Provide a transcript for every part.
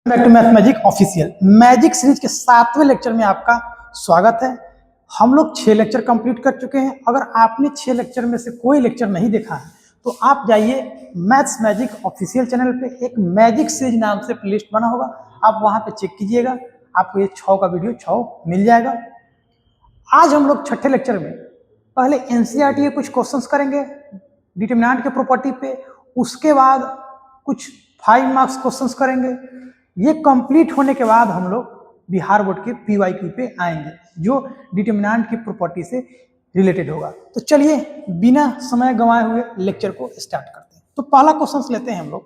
Back to math magic official magic series के 7वें lecture में आपका स्वागत है। हम लोग 6 लेक्चर कंप्लीट कर चुके हैं। अगर आपने 6 लेक्चर में से कोई लेक्चर नहीं देखा है तो आप जाइए मैथ्स मैजिक ऑफिशियल चैनल पे, एक मैजिक सीरीज नाम से प्लेलिस्ट बना होगा, आप वहां पे चेक कीजिएगा, आपको ये 6 का वीडियो 6 मिल जाएगा। आज हम लोग 6ठे लेक्चर में पहले एनसीईआरटी के कुछ क्वेश्चंस करेंगे डिटरमिनेंट के प्रॉपर्टी पे, उसके बाद कुछ 5 मार्क्स क्वेश्चंस करेंगे। ये कंप्लीट होने के बाद हम लोग बिहार बोर्ड के पीवाईक्यू पे आएंगे जो डिटरमिनेंट की प्रॉपर्टी से रिलेटेड होगा। तो चलिए बिना समय गंवाए हुए लेक्चर को स्टार्ट करते हैं। तो पहला क्वेश्चन लेते हैं हम लोग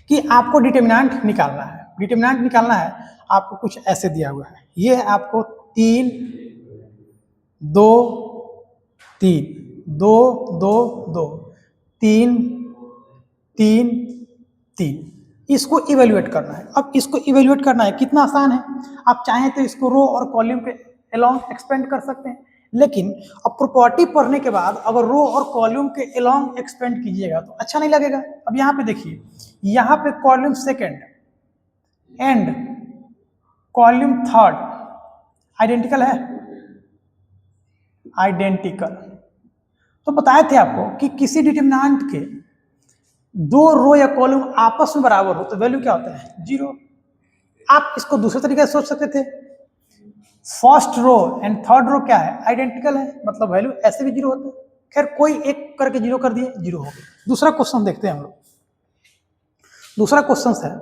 कि आपको डिटरमिनेंट निकालना है। डिटरमिनेंट निकालना है, आपको कुछ ऐसे दिया हुआ है, ये है आपको 3 2 3 2 2 2 3 3 3, इसको इवेल्युएट करना है। अब इसको इवेल्युएट करना है, कितना आसान है। आप चाहें तो इसको रो और कॉलम के अलोंग एक्सपेंड कर सकते हैं, लेकिन अब प्रॉपर्टी पढ़ने के बाद अगर रो और कॉलम के अलोंग एक्सपेंड कीजिएगा तो अच्छा नहीं लगेगा। अब यहाँ पे देखिए, यहाँ पे column second and column third identical है, आइडेंटिकल। तो बताए थे आपको कि किसी डिटरमिनेंट के 2 रो या कॉलम आपस में बराबर हो तो वैल्यू क्या होता है, 0। आप इसको दूसरे तरीके से सोच सकते थे, first row and third row क्या है, आइडेंटिकल है, मतलब वैल्यू ऐसे भी 0 होता है। खैर कोई एक करके 0 कर दिए, 0 हो गया। दूसरा क्वेश्चन देखते हैं हम लोग। दूसरा क्वेश्चन है,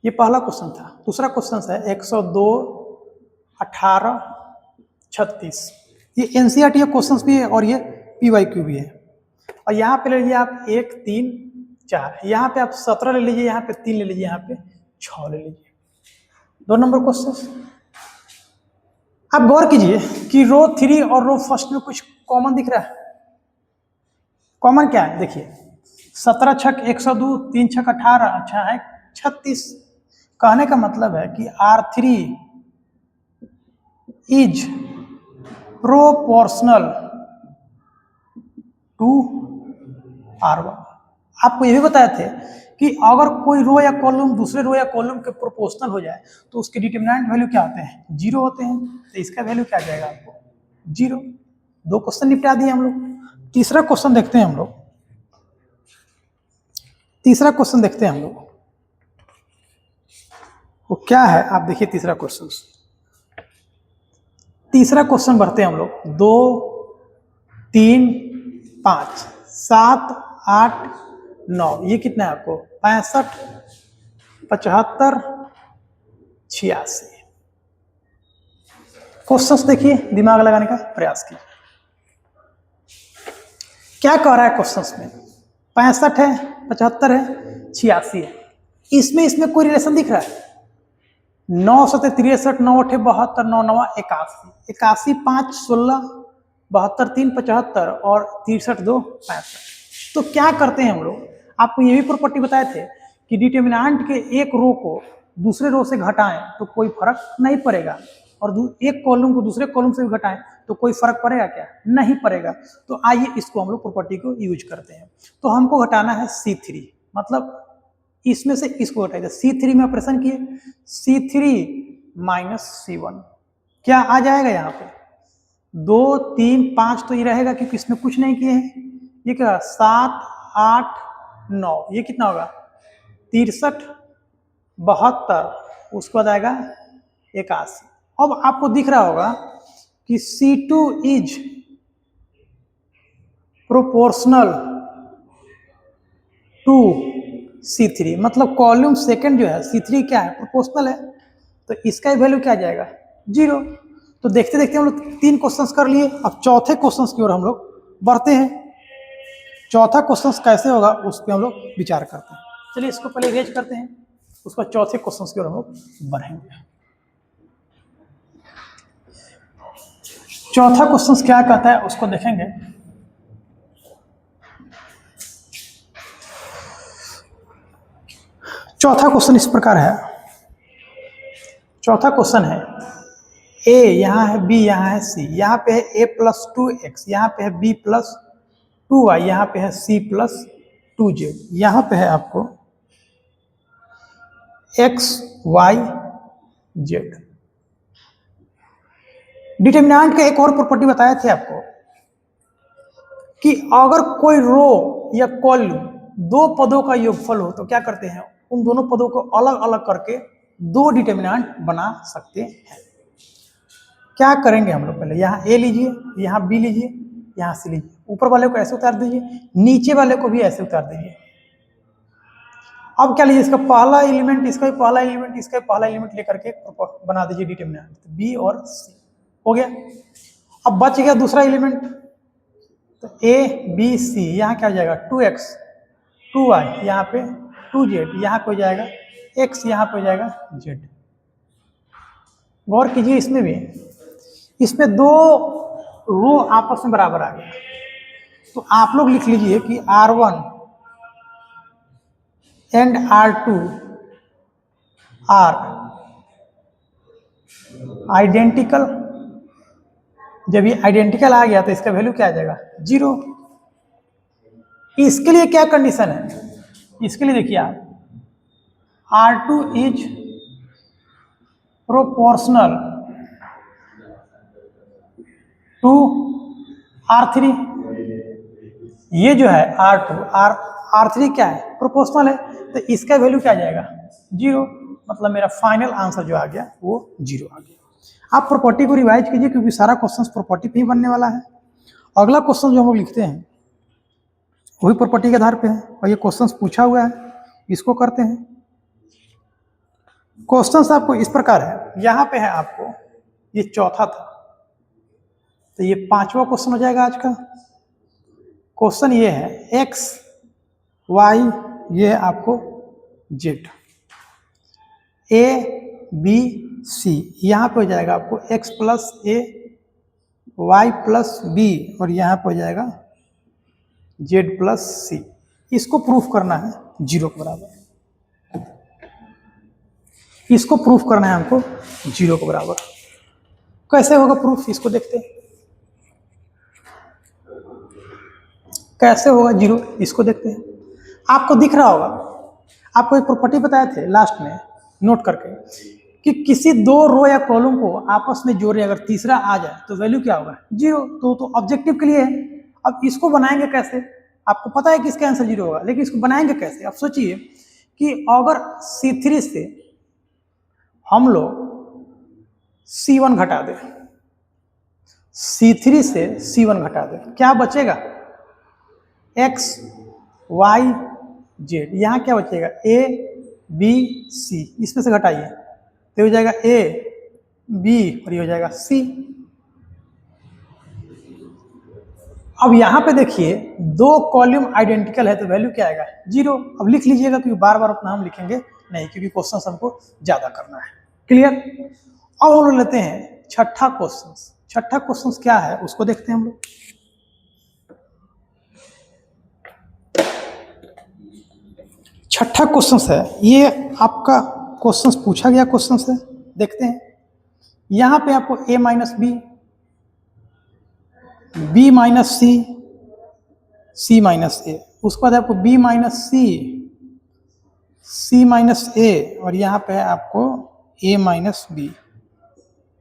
ये पहला क्वेश्चन था, दूसरा क्वेश्चन है 102 18 36। ये एनसीईआरटी का क्वेश्चन भी है और ये पीवाईक्यू भी है। और यहाँ पे ले लीजिए आप 1 3 4, यहाँ पे आप 17 ले लीजिए, यहाँ पे 3 ले लीजिए, यहाँ पे 6 ले लीजिए। 2 नंबर क्वेश्चन आप गौर कीजिए कि रो 3 और रो फर्स्ट में कुछ कॉमन दिख रहा है। कॉमन क्या है, देखिए 17 छक 102, 3 छक 18, अच्छा है 36। कहने का मतलब है कि R3 is proportional to R1। आपको ये भी बताए थे कि अगर कोई रो या कॉलम दूसरे रो या कॉलम के प्रोपोर्शनल हो जाए तो उसके डिटरमिनेंट वैल्यू क्या होते हैं, 0 होते हैं। तो इसका वैल्यू क्या आ जाएगा आपको, 0। 2 क्वेश्चन निपटा दिए हम लोग। तीसरा क्वेश्चन देखते हैं हम लोग। तीसरा क्वेश्चन देखते हैं हम लोग, वो क्या है, आप देखिए तीसरा क्वेश्चन। तीसरा क्वेश्चन बढ़ते हैं हम लोग। 2 3 5 7 8 9, ये कितना है आपको, 65 75 86। क्वेश्चंस देखिए, दिमाग लगाने का प्रयास कीजिए। क्या कह रहा है क्वेश्चंस में, 65 है, 75 है, 86 है। इसमें कोई रिलेशन दिख रहा है, 9 7 63 9 8 72 9 9 81 81 5 16 72 3 75 और 63 2 65। तो क्या करते हैं हम लोग, आपको ये भी प्रॉपर्टी बताए थे कि डिटरमिनेंट के एक रो को दूसरे रो से घटाएं तो कोई फर्क नहीं पड़ेगा, और एक कॉलम को दूसरे कॉलम से भी घटाएं तो कोई फर्क पड़ेगा क्या, नहीं पड़ेगा। तो आइए इसको हम लोग प्रॉपर्टी को यूज करते हैं। तो हमको घटाना है C3, मतलब इसमें से इसको घटाइए। C3 में ऑपरेशन किए, C3 माइनस C1 क्या आ जाएगा, यहाँ पे 2 3 5 तो ये रहेगा क्योंकि इसमें कुछ नहीं किए हैं। ये क्या 7 8 9, ये कितना होगा 63 72, उसके बाद आएगा 81। अब आपको दिख रहा होगा कि C2 is proportional to C3, मतलब कॉलम सेकंड जो है C3 क्या है, प्रोपोर्शनल है। तो इसका वैल्यू क्या आ जाएगा, 0। तो देखते देखते हम लोग 3 क्वेश्चंस कर लिए। अब चौथे क्वेश्चंस की ओर हम लोग बढ़ते हैं। चौथा क्वेश्चंस कैसे होगा उस पर हम लोग विचार करते हैं। चलिए इसको पहले इरेज करते हैं, उसका चौथे क्वेश्चंस की ओर हम लोग बढ़ेंगे। चौथा क्वेश्चन क्या कहता है उसको देखेंगे। चौथा क्वेश्चन इस प्रकार है। चौथा क्वेश्चन है, A यहाँ है, B यहाँ है, C यहाँ पे है A प्लस 2x, यहाँ पे है B प्लस 2y, यहाँ पे है C प्लस 2z, यहाँ पे है आपको एक्स वाई जेड। डिटर्मिनेंट का एक और प्रॉपर्टी बताए थे आपको कि अगर कोई रो या कॉलम दो पदों का योगफल हो तो क्या करते हैं, उन दोनों पदों को अलग अलग करके दो डिटर्मिनेंट बना सकते हैं। क्या करेंगे हम लोग, पहले यहाँ ए लीजिए, यहाँ बी लीजिए, यहाँ सी लीजिए, ऊपर वाले को ऐसे उतार दीजिए, नीचे वाले को भी ऐसे उतार दीजिए। अब क्या लीजिए, इसका पहला एलिमेंट, इसका भी पहला एलिमेंट, इसका भी पहला एलिमेंट लेकर के बना दीजिए डिटर्मिनेंट, बी और सी हो गया। अब बच गया दूसरा एलिमेंट, तो ए बी सी, यहाँ क्या हो जाएगा 2x 2y, यहाँ पे 2z, यहाँ पे हो जाएगा x, यहाँ पे हो जाएगा z। गौर कीजिए इसमें भी, इसमें दो रो आपस में बराबर आ गया, तो आप लोग लिख लीजिए कि R1 and R2 are identical. जब ये आइडेंटिकल आ गया तो इसका वैल्यू क्या आ जाएगा 0। इसके लिए क्या कंडीशन है, इसके लिए देखिए आप, R2 is proportional to R3। ये जो है R2 R3 क्या है, प्रोपोर्शनल है, तो इसका वैल्यू क्या आ जाएगा 0। मतलब मेरा फाइनल आंसर जो आ गया वो 0 आ गया। आप प्रॉपर्टी को रिवाइज कीजिए क्योंकि सारा क्वेश्चन प्रॉपर्टी पे ही बनने वाला है। अगला क्वेश्चन जो हम लोग लिखते हैं वही प्रॉपर्टी के आधार पे है, और ये क्वेश्चन पूछा हुआ है, इसको करते हैं। क्वेश्चन आपको इस प्रकार है, यहाँ पे है आपको, ये चौथा था, तो ये पांचवा क्वेश्चन हो जाएगा आज का। क्वेश्चन ये है x y, ये आपको z, a b c, यहाँ पे हो जाएगा आपको x plus a y plus b, और यहाँ पे हो जाएगा z प्लस c। इसको प्रूफ करना है 0 के बराबर, इसको प्रूफ करना है हमको 0 के बराबर। कैसे होगा प्रूफ, इसको देखते हैं कैसे होगा 0, इसको देखते हैं। आपको दिख रहा होगा, आपको एक प्रॉपर्टी बताए थे लास्ट में नोट करके कि किसी दो रो या कॉलम को आपस में जोड़े, अगर तीसरा आ जाए तो वैल्यू क्या होगा 0। तो ऑब्जेक्टिव के लिए है। अब इसको बनाएंगे कैसे, आपको पता है कि इसका आंसर 0 होगा, लेकिन इसको बनाएंगे कैसे। अब सोचिए कि अगर C3 से हम लोग C1 घटा दें, C3 से C1 घटा दें, क्या बचेगा x y z। यहाँ क्या बचेगा a b c, इसमें से घटाइए तो हो जाएगा a b और ये हो जाएगा c। अब यहाँ पे देखिए दो कॉलम आइडेंटिकल है तो वैल्यू क्या आएगा 0। अब लिख लीजिएगा क्योंकि बार बार उतना हम लिखेंगे नहीं, क्योंकि क्वेश्चन हमको ज्यादा करना है। क्लियर। अब हम लोग लेते हैं छठा क्वेश्चन। छठा क्वेश्चन क्या है उसको देखते हैं हम लोग। छठा क्वेश्चन है, ये आपका क्वेश्चन पूछा गया क्वेश्चन है, देखते हैं। यहाँ पे आपको a minus B, b minus C, c minus A, उसके बाद आपको b minus C, c minus A, और यहाँ पे है आपको a minus B,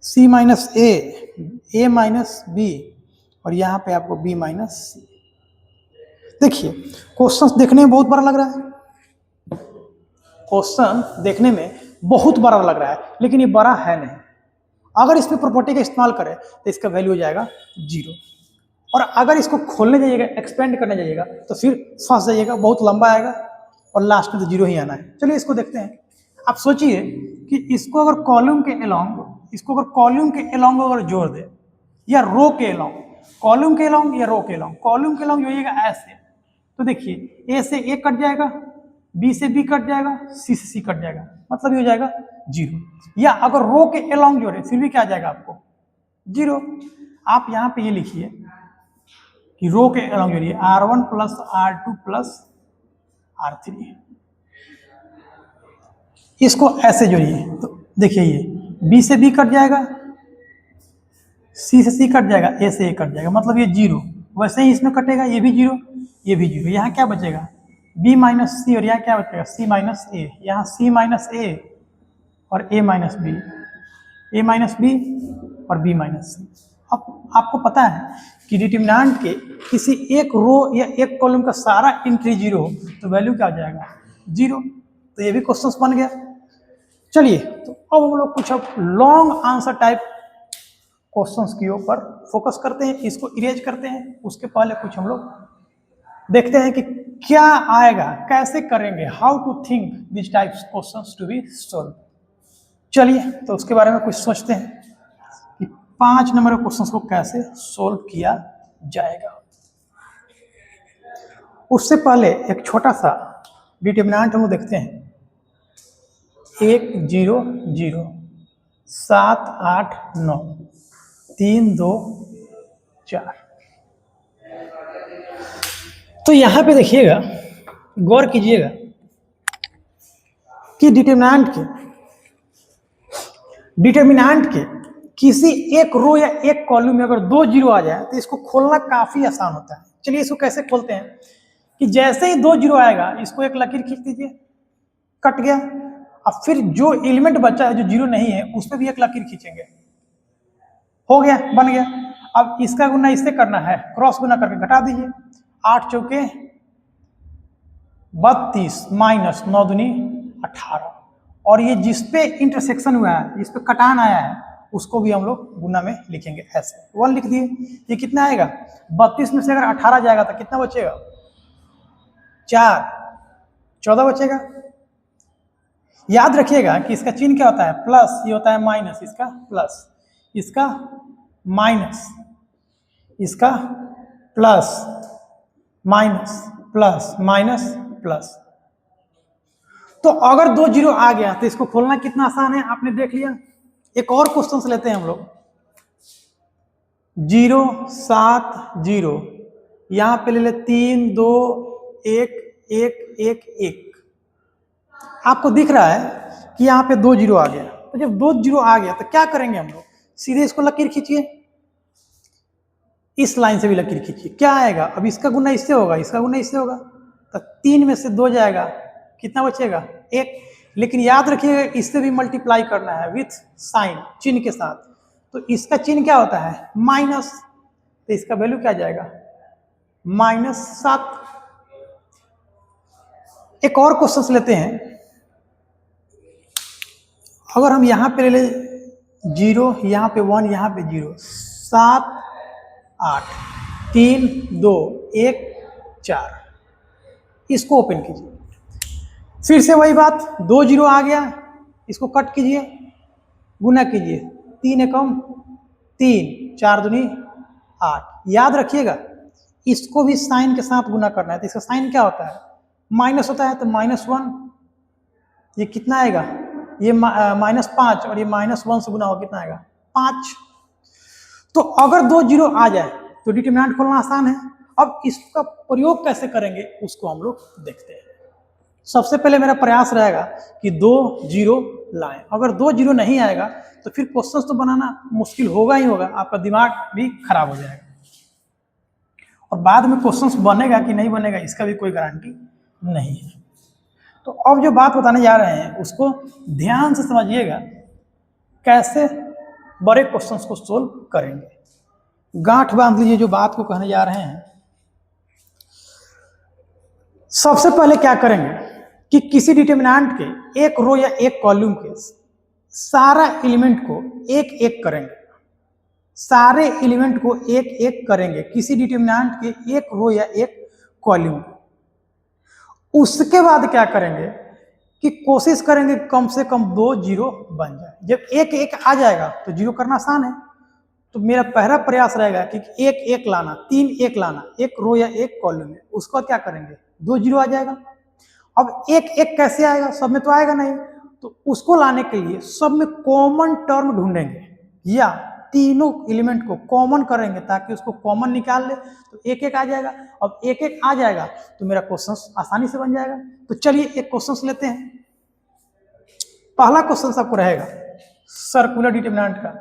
c minus A, a minus B, और यहाँ पे आपको b माइनस सी। देखिए क्वेश्चन देखने में बहुत बड़ा लग रहा है, क्वेश्चन देखने में बहुत बड़ा लग रहा है, लेकिन ये बड़ा है नहीं। अगर इसमें प्रॉपर्टी का इस्तेमाल करें तो इसका वैल्यू हो जाएगा 0, और अगर इसको खोलने जाइएगा, एक्सपेंड करने जाइएगा तो फिर फंस जाइएगा, बहुत लंबा आएगा और लास्ट में तो 0 ही आना है। चलिए इसको देखते हैं। आप सोचिए कि इसको अगर कॉलम के अलोंग, इसको अगर कॉलम के अलोंग अगर जोड़ दे, या रो के अलोंग, कॉलम के अलोंग या रो के अलोंग, कॉलम के अलोंग जोड़िएगा ऐसे, तो देखिए a से a कट जाएगा, b से b कट जाएगा, c से c कट जाएगा, मतलब ये हो जाएगा 0। या अगर रो के अलोंग जोड़े फिर भी क्या आ जाएगा आपको 0। आप यहाँ पे ये लिखिए कि रो के अलोंग जोड़िए R1 plus R2 plus R3, इसको ऐसे जोड़िए तो देखिए ये b से b कट जाएगा, c से c कट जाएगा, a से a कट जाएगा, मतलब ये 0। वैसे ही इसमें कटेगा, ये भी 0, ये भी 0। यहाँ क्या बचेगा बी माइनस सी, और यहाँ क्या बचेगा सी माइनस ए, यहाँ सी माइनस ए और ए माइनस बी, ए माइनस बी और बी माइनस सी। अब आपको पता है कि डिटरमिनेंट के किसी एक रो या एक कॉलम का सारा एंट्री जीरो हो तो वैल्यू क्या आ जाएगा, जीरो। तो ये भी क्वेश्चन बन गया। चलिए तो अब हम लोग कुछ अब लॉन्ग आंसर टाइप क्वेश्चंस की ऊपर फोकस करते हैं, इसको इरेज करते हैं। उसके पहले कुछ हम लोग देखते हैं कि क्या आएगा, कैसे करेंगे, how to think this types questions to be solve. चलिए तो उसके बारे में कुछ सोचते हैं कि 5 नंबर के क्वेश्चंस को कैसे सॉल्व किया जाएगा। उससे पहले एक छोटा सा डिटरमिनेंट हम लोग देखते हैं, 1 0 0 7 8 9 3 2 4। तो यहां पे देखिएगा, गौर कीजिएगा कि डिटरमिनेंट के किसी एक रो या एक कॉलम में अगर 2 जीरो आ जाए तो इसको खोलना काफी आसान होता है। चलिए इसको कैसे खोलते हैं कि जैसे ही 2 जीरो आएगा इसको एक लकीर खींच दीजिए, कट गया। अब फिर जो एलिमेंट बचा है जो जीरो नहीं है उस पर भी एक लकीर खींचेंगे, हो गया, बन गया। अब इसका गुना इससे करना है, क्रॉस गुना करके घटा दीजिए, 8 चौके 32 माइनस 9 दूनी 18, और ये जिस पे इंटरसेक्शन हुआ है, जिस पे कटान आया है, उसको भी हम लोग गुना में लिखेंगे ऐसे। 1 लिख दिए। ये कितना आएगा, 32 में से अगर 18 जाएगा तो कितना बचेगा, 4, 14 बचेगा। याद रखिएगा कि इसका चिन्ह क्या होता है, प्लस, ये होता है माइनस, इसका प्लस, इसका माइनस, इसका plus minus plus minus plus. तो अगर 2 जीरो आ गया तो इसको खोलना कितना आसान है, आपने देख लिया। एक और क्वेश्चन लेते हैं हम लोग, 0 7 0, यहां पे ले ले 3 2 1 1 1 1। आपको दिख रहा है कि यहाँ पे 2 जीरो आ गया। तो जब 2 जीरो आ गया तो क्या करेंगे हम लोग, सीधे इसको लकीर खींचिए, इस लाइन से भी लकीर खींचिए, क्या आएगा, अब इसका गुना इससे होगा, इसका गुना इससे होगा, तो 3 में से 2 जाएगा, कितना बचेगा, 1। लेकिन याद रखिएगा इससे भी मल्टीप्लाई करना है विथ साइन, चिन्ह के साथ। तो इसका चिन्ह क्या होता है, माइनस, तो इसका वैल्यू क्या जाएगा, -7। एक और क्वेश्चन लेते हैं, अगर हम यहां पे ले ले 0, यहां पे 1, यहां पे 0, 7 8 3 2 1 4, इसको ओपन कीजिए, फिर से वही बात, 2 जीरो आ गया, इसको कट कीजिए, गुना कीजिए, 3 एकम 3, 4 दूनी 8। याद रखिएगा इसको भी साइन के साथ गुना करना है, तो इसका साइन क्या होता है, माइनस होता है, तो -1। ये कितना आएगा, ये -5, और ये -1 से गुना होगा, कितना आएगा, 5। तो अगर 2 जीरो आ जाए तो डिटरमिनेंट खोलना आसान है। अब इसका प्रयोग कैसे करेंगे उसको हम लोग देखते हैं। सबसे पहले मेरा प्रयास रहेगा कि 2 जीरो लाएं। अगर 2 जीरो नहीं आएगा तो फिर क्वेश्चंस तो बनाना मुश्किल होगा ही होगा, आपका दिमाग भी खराब हो जाएगा, और बाद में क्वेश्चंस बनेगा कि नहीं बनेगा इसका भी कोई गारंटी नहीं है। तो अब जो बात बताने जा रहे हैं उसको ध्यान से समझिएगा, कैसे बड़े क्वेश्चंस को सोल्व करेंगे। गांठ बांध लीजिए जो बात को कहने जा रहे हैं। सबसे पहले क्या करेंगे कि किसी डिटरमिनेंट के एक रो या एक कॉलम के सारा एलिमेंट को एक एक करेंगे, सारे एलिमेंट को एक एक करेंगे किसी डिटरमिनेंट के एक रो या एक कॉलम को। उसके बाद क्या करेंगे कि कोशिश करेंगे कम से कम 2 जीरो बन जाए। जब एक एक आ जाएगा तो जीरो करना आसान है, तो मेरा पहला प्रयास रहेगा कि एक एक लाना, 3 एक लाना, एक रो या एक कॉलम में। उसके बाद क्या करेंगे, 2 जीरो आ जाएगा। अब एक एक कैसे आएगा, सब में तो आएगा नहीं, तो उसको लाने के लिए सब में कॉमन टर्म ढूंढेंगे या तीनों एलिमेंट को कॉमन करेंगे ताकि उसको कॉमन निकाल ले, तो एक एक आ जाएगा। अब एक एक आ जाएगा तो मेरा क्वेश्चन आसानी से बन जाएगा। तो चलिए एक क्वेश्चन लेते हैं। पहला क्वेश्चन आपको रहेगा सर्कुलर डिटरमिनेंट का।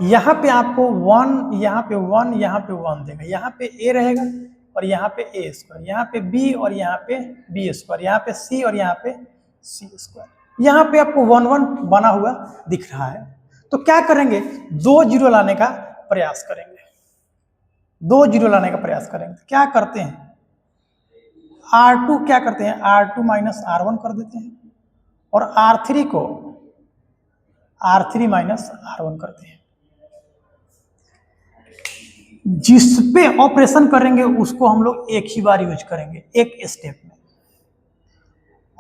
यहाँ पे आपको 1, यहाँ पे 1, यहाँ पे 1 देगा, यहाँ पे ए रहेगा और यहाँ पे ए स्क्वायर, यहाँ पे बी और यहाँ पे बी स्क्वायर, यहाँ पे सी और यहाँ पे सी स्क्वायर। यहाँ पे आपको 1 1 बना हुआ दिख रहा है। तो क्या करेंगे, 2 जीरो लाने का प्रयास करेंगे, 2 जीरो लाने का प्रयास करेंगे। तो क्या करते हैं, R2 क्या करते हैं, R2 माइनस R1 कर देते हैं और R3 को R3 माइनस R1 करते हैं। जिस पे ऑपरेशन करेंगे उसको हम लोग एक ही बार यूज करेंगे, एक स्टेप में,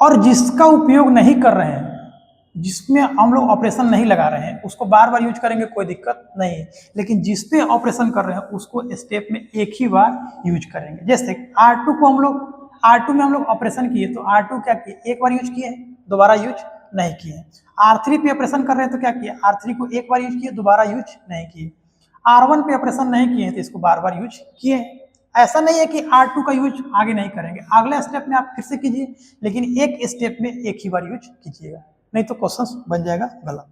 और जिसका उपयोग नहीं कर रहे हैं, जिसमें हम लोग ऑपरेशन नहीं लगा रहे हैं, उसको बार बार यूज करेंगे, कोई दिक्कत नहीं है। लेकिन जिस पे ऑपरेशन कर रहे हैं उसको स्टेप में एक ही बार यूज करेंगे। जैसे R2 को हम लोग, R2 में हम लोग ऑपरेशन किए तो R2 क्या किए, एक बार यूज किए हैं, दोबारा यूज नहीं किए। R3 पे ऑपरेशन कर रहे हैं तो क्या किए, R3 को एक बार यूज किए, दोबारा यूज नहीं किए। R1 पे ऑपरेशन नहीं किए तो इसको बार बार यूज किए। ऐसा नहीं है कि R2 का यूज आगे नहीं करेंगे, अगले स्टेप में आप फिर से कीजिए, लेकिन एक स्टेप में एक ही बार यूज कीजिएगा, नहीं तो क्वेश्चन बन जाएगा गलत।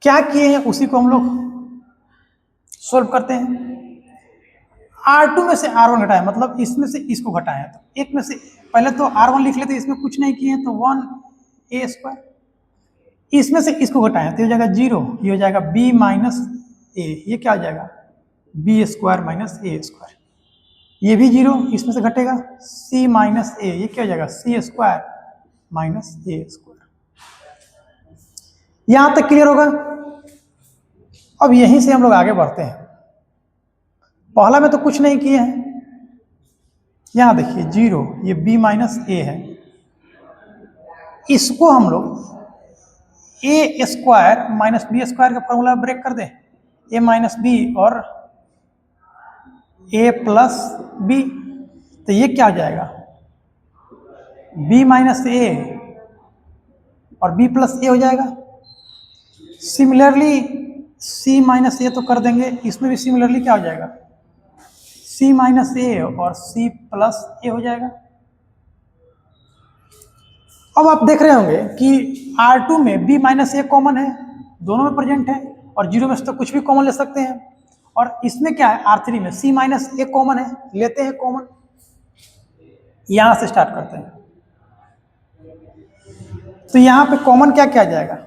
क्या किए हैं उसी को हम लोग सोल्व करते हैं। R2 में से R1 घटाए, मतलब इसमें से इसको घटाए, तो एक में से पहले तो R1 लिख लेते, इसमें कुछ नहीं किए तो 1a स्क्वायर, इसमें से इसको घटाए तो हो जाएगा 0, ये हो जाएगा b माइनस a, ये क्या हो जाएगा b square minus a square, ये भी 0, इसमें से घटेगा c माइनस a, ये क्या हो जाएगा c square minus a square. यहां तक क्लियर होगा। अब यहीं से हम लोग आगे बढ़ते हैं। पहला में तो कुछ नहीं किए हैं, यहां देखिए 0, ये b माइनस a है, इसको हम लोग a square minus b square का फॉर्मूला ब्रेक कर दें, a माइनस b और a प्लस b, तो ये क्या हो जाएगा b माइनस a और b प्लस a हो जाएगा। सिमिलरली c माइनस a तो कर देंगे, इसमें भी सिमिलरली क्या हो जाएगा c माइनस a और c प्लस a हो जाएगा। अब आप देख रहे होंगे कि R2 में b माइनस a कॉमन है, दोनों में प्रेजेंट है, और 0 में से तो कुछ भी कॉमन ले सकते हैं। और इसमें क्या है, R3 में c माइनस a कॉमन है, लेते हैं कॉमन, यहां से स्टार्ट करते हैं। तो यहां पे कॉमन क्या क्या आ जाएगा,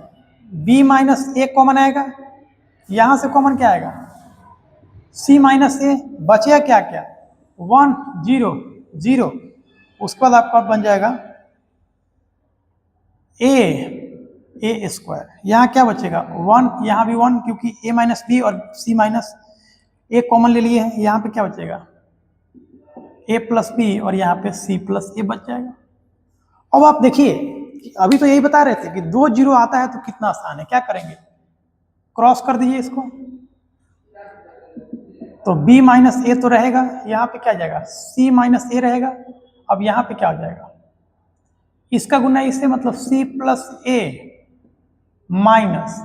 b माइनस a कॉमन आएगा, यहां से कॉमन क्या आएगा c माइनस a, बचेगा क्या क्या 1 0 0, उसके बाद आपका बन जाएगा a स्क्वायर, यहाँ क्या बचेगा 1, यहाँ भी 1, क्योंकि a माइनस b और c माइनस a कॉमन ले लिए हैं, यहाँ पे क्या बचेगा a प्लस b और यहाँ पे c प्लस a बच जाएगा। अब आप देखिए, अभी तो यही बता रहे थे कि 2 जीरो आता है तो कितना आसान है, क्या करेंगे क्रॉस कर दीजिए इसको, तो b माइनस a तो रहेगा, यहाँ पे क्या जाएगा c माइनस a रहेगा। अब यहाँ पे क्या हो जाएगा, इसका गुना इससे, मतलब c plus a minus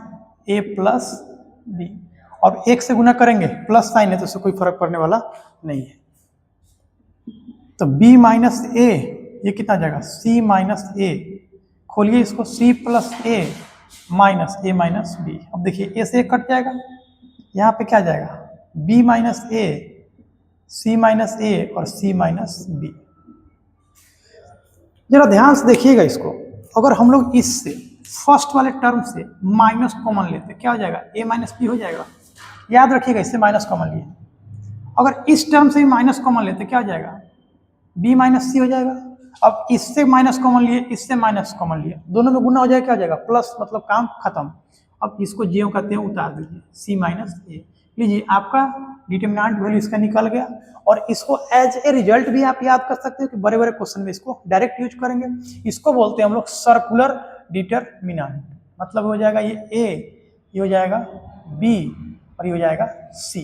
a plus b, अब एक से गुना करेंगे, प्लस साइन है तो उससे कोई फर्क पड़ने वाला नहीं है। तो b माइनस a, ये कितना जाएगा c माइनस a, खोलिए इसको, c plus a minus a minus b। अब देखिए a से कट जाएगा, यहाँ पे क्या जाएगा b minus a, c minus a और c माइनस b। जरा ध्यान से देखिएगा इसको, अगर हम लोग इससे फर्स्ट वाले टर्म से माइनस कॉमन लेते क्या हो जाएगा a माइनस b हो जाएगा, याद रखिएगा इससे माइनस कॉमन लिए। अगर इस टर्म से भी माइनस कॉमन लेते क्या हो जाएगा b माइनस c हो जाएगा। अब इससे माइनस कॉमन लिए, इससे माइनस कॉमन लिए, दोनों में गुना हो जाएगा, क्या हो जाएगा प्लस, मतलब काम खत्म। अब इसको जो कहते हैं उतार दीजिए, c माइनस a, लीजिए आपका डिटरमिनेंट वैल्यू इसका निकल गया। और इसको एज ए रिजल्ट भी आप याद कर सकते हो कि बड़े बड़े क्वेश्चन में इसको डायरेक्ट यूज करेंगे। इसको बोलते हैं हम लोग सर्कुलर डिटरमिनेंट, मतलब हो जाएगा ये a, ये हो जाएगा b और ये हो जाएगा c।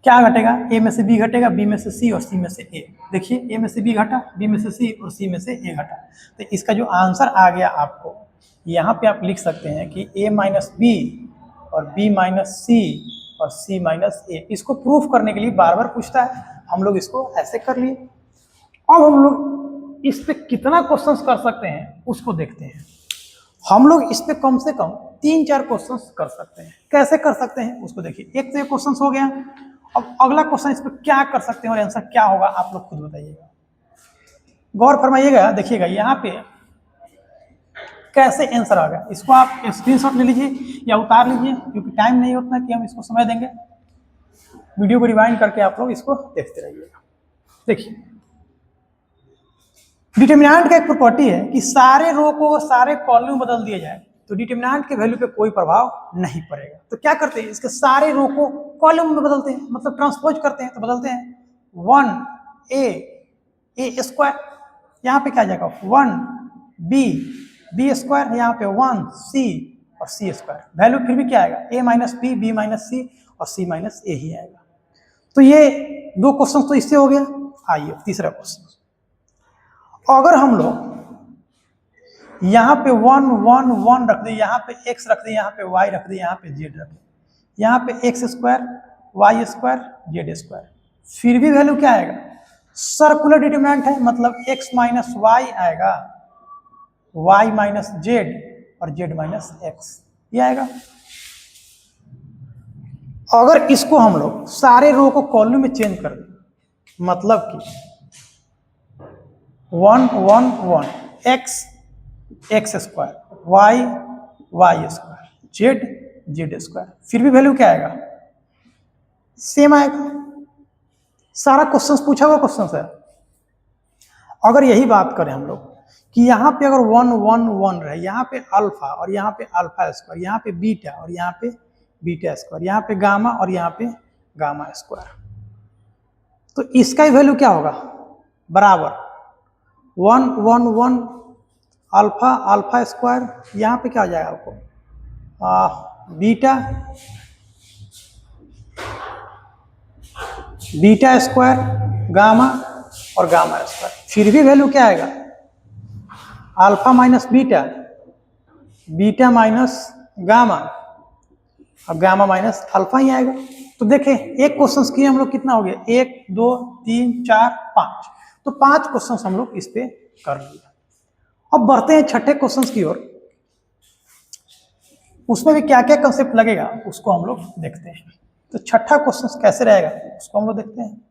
क्या घटेगा, a में से b घटेगा, b में से c और c में से a। देखिए a में से b घटा, b में से c और c में से a घटा, तो इसका जो आंसर आ गया आपको, यहाँ पे आप लिख सकते हैं कि a माइनस b और b माइनस c और c माइनस a। इसको प्रूफ करने के लिए बार बार पूछता है, हम लोग इसको ऐसे कर लिए। अब हम लोग इस पे कितना क्वेश्चंस कर सकते हैं उसको देखते हैं। हम लोग इस पे कम से कम 3-4 क्वेश्चंस कर सकते हैं। कैसे कर सकते हैं उसको देखिए। एक तो ये क्वेश्चन हो गया, अब अगला क्वेश्चन, इस पर क्या कर सकते हैं और आंसर क्या होगा आप लोग खुद बताइएगा, गौर फरमाइएगा। देखिएगा यहाँ पे कैसे आंसर आ गया, इसको आप स्क्रीनशॉट ले लीजिए या उतार लीजिए, क्योंकि टाइम नहीं उतना कि हम इसको समय देंगे। वीडियो को रिवाइंड करके आप लोग इसको देखते रहिएगा। देखिए, डिटर्मिनेंट का एक प्रॉपर्टी है कि सारे रो को सारे कॉलम में बदल दिया जाए तो डिटर्मिनेंट के वैल्यू पे कोई प्रभाव नहीं पड़ेगा। तो क्या करते हैं, इसके सारे रो को कॉलम में बदलते हैं, मतलब ट्रांसपोज करते हैं। तो बदलते हैं 1a स्क्वायर, यहाँ पे क्या आ जाएगा 1b स्क्वायर, यहाँ पे 1c और c स्क्वायर। वैल्यू फिर भी क्या आएगा, a minus B, B minus C और c माइनस ए ही आएगा। तो ये दो क्वेश्चन तो इससे हो गया। आइए तीसरा क्वेश्चन, अगर हम लोग यहाँ पे 1 1 1 रख दें, यहाँ पे x रख दें, यहाँ पे y रख दें, यहाँ पे z रख दें, यहाँ पे x square y square z square, फिर भी वैल्यू क्या आएगा, सर्कुलर डिटरमिनेंट है, मतलब x माइनस y आएगा, y माइनस z और z माइनस x ये आएगा। अगर इसको हम लोग सारे रो को कॉलम में चेंज कर दें, मतलब कि 1 1 1 x square y square z square, फिर भी वैल्यू क्या आएगा, सेम आएगा। सारा क्वेश्चन पूछा हुआ क्वेश्चन है। अगर यही बात करें हम लोग कि यहाँ पे अगर 1 1 1 रहे, यहाँ पे अल्फा और यहाँ पे अल्फा स्क्वायर, यहाँ पे बीटा और यहाँ पे बीटा स्क्वायर, यहाँ पे गामा और यहाँ पे गामा स्क्वायर, तो इसका ही वैल्यू क्या होगा, बराबर 1 1 1 अल्फा अल्फा स्क्वायर, यहाँ पे क्या हो जाएगा आपको बीटा स्क्वायर गामा और गामा स्क्वायर, फिर भी वैल्यू क्या आएगा, alpha minus beta, beta minus gamma और गामा माइनस अल्फा ही आएगा। तो देखें, एक क्वेश्चन किए हम लोग, कितना हो गया, 1 2 3 4 5, तो 5 क्वेश्चन हम लोग इस पे कर लिए। अब बढ़ते हैं छठे क्वेश्चन की ओर, उसमें भी क्या क्या कंसेप्ट लगेगा उसको हम लोग देखते हैं। तो छठा क्वेश्चन कैसे रहेगा उसको हम लोग देखते हैं।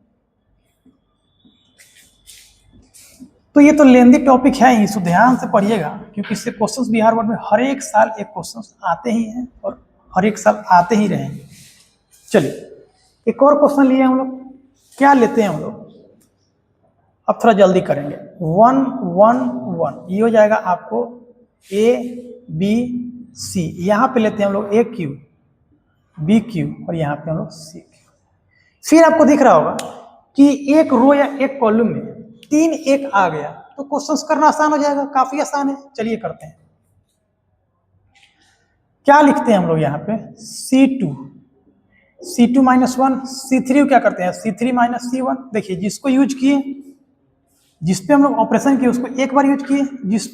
तो ये तो लेंदी टॉपिक है ही, इसको ध्यान से पढ़िएगा, क्योंकि इससे क्वेश्चंस बिहार बोर्ड में हर एक साल एक क्वेश्चंस आते ही हैं और हर एक साल आते ही रहेंगे। चलिए एक और क्वेश्चन लिए हम लोग, क्या लेते हैं हम लोग, अब थोड़ा जल्दी करेंगे। 1 1 1 ये हो जाएगा आपको a b c, यहाँ पे लेते हैं हम लोग a q b q और यहाँ पे हम लोग c q। फिर आपको दिख रहा होगा कि एक रो या एक कॉलम में 3 1 आ गया, तो क्वेश्चंस करना आसान हो जाएगा, काफी आसान है। चलिए करते हैं। क्या लिखते हैं हम लोग यहाँ पे, c2 माइनस 1, c3 क्या करते हैं, c3 माइनस c1। देखिए, जिसको यूज किए, जिस पे हम लोग ऑपरेशन किए उसको एक बार यूज किए, जिस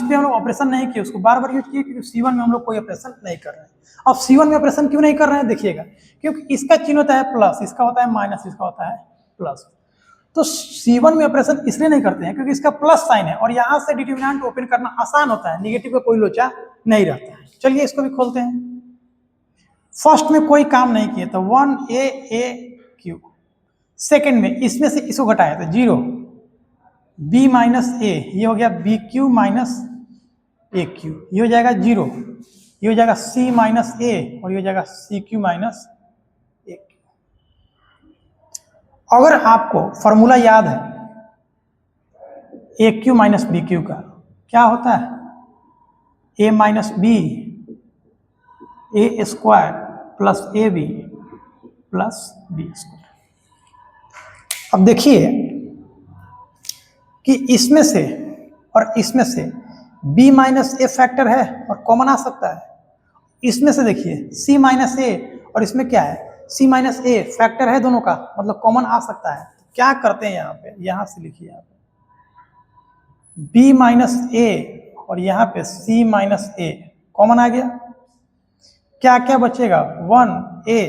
पे हम लोग ऑपरेशन नहीं किए उसको बार बार यूज किए, क्योंकि C1 में हम लोग कोई ऑपरेशन नहीं कर रहे हैं। अब C1 में ऑपरेशन क्यों नहीं कर रहे हैं, देखिएगा, क्योंकि इसका चिन्ह होता है प्लस, इसका होता है माइनस, इसका होता है प्लस। तो C1 में ऑपरेशन इसलिए नहीं करते हैं क्योंकि इसका प्लस साइन है और यहाँ से डिटरमिनेंट ओपन करना आसान होता है, निगेटिव का कोई लोचा नहीं रहता है। चलिए इसको भी खोलते हैं। फर्स्ट में कोई काम नहीं किए तो 1a q, सेकेंड में इसमें से इसको घटाया तो 0 b माइनस ए, ये हो गया B Q minus A Q, ये हो जाएगा 0, ये हो जाएगा c माइनस ए और ये हो जाएगा C Q minus A Q. अगर आपको फॉर्मूला याद है A Q minus B Q का, क्या होता है, A minus B A square plus A B plus B square. अब देखिए कि इसमें से और इसमें से b माइनस ए फैक्टर है और कॉमन आ सकता है। इसमें से देखिए c माइनस ए और इसमें क्या है, c माइनस ए फैक्टर है दोनों का, मतलब कॉमन आ सकता है। तो क्या करते हैं यहाँ पे, यहाँ से लिखिए, यहाँ पे b माइनस ए और यहाँ पे c माइनस ए कॉमन आ गया। क्या क्या बचेगा, 1a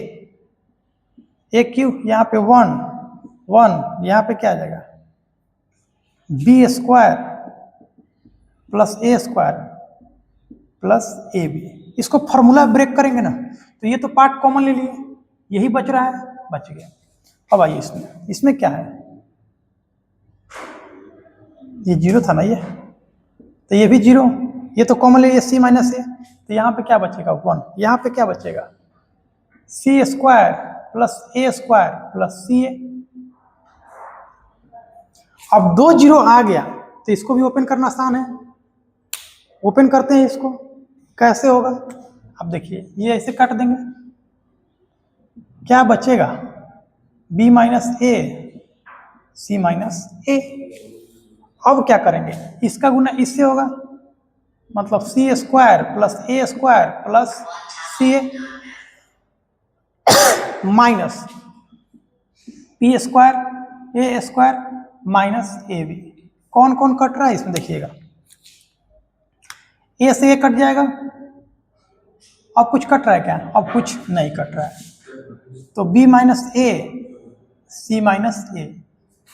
ए क्यू, यहाँ पे 1 1, यहाँ पे क्या आ जाएगा B square plus A square plus A B. इसको फॉर्मूला ब्रेक करेंगे ना, तो ये तो पार्ट कॉमन ले लिए, यही बच रहा है। बच गया। अब आइए इसमें क्या है, ये 0 था ना, ये तो ये भी 0, ये तो कॉमन ले, C माइनस ए, तो यहाँ पे क्या बचेगा 1, यहाँ पे क्या बचेगा C square plus A square plus CA। अब 2 0 आ गया तो इसको भी ओपन करना आसान है, ओपन करते हैं इसको, कैसे होगा, अब देखिए ये ऐसे काट देंगे, क्या बचेगा B माइनस ए C माइनस ए। अब क्या करेंगे, इसका गुना इससे होगा, मतलब C square plus A square plus CA minus P square A square minus AB। कौन कौन कट रहा है इसमें देखिएगा, A से A कट जाएगा, अब कुछ कट रहा है क्या, अब कुछ नहीं कट रहा है, तो B माइनस ए C माइनस ए,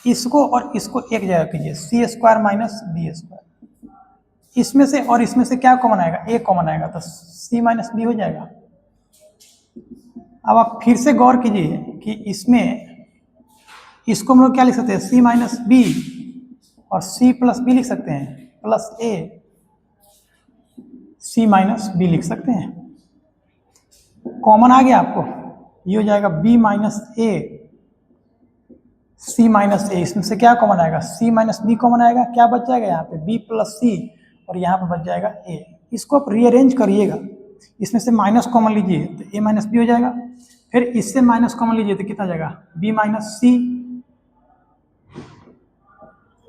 इसको और इसको एक जगह कीजिए, C square minus B square, इसमें से और इसमें से क्या कॉमन आएगा, A कॉमन आएगा, तो C माइनस B हो जाएगा। अब आप फिर से गौर कीजिए कि इसमें इसको हम लोग क्या लिख सकते हैं, C माइनस बी और C प्लस बी लिख सकते हैं, plus A C minus B लिख सकते हैं, कॉमन आ गया आपको, ये हो जाएगा B माइनस ए C माइनस ए, इसमें से क्या कॉमन आएगा, C माइनस बी कॉमन आएगा, क्या बच जाएगा यहाँ पे B प्लस C और यहाँ पे बच जाएगा A। इसको आप रीअरेंज करिएगा, इसमें से माइनस कॉमन लीजिए तो A माइनस बी हो जाएगा, फिर इससे माइनस कॉमन लीजिए तो कितना जाएगा B माइनस C,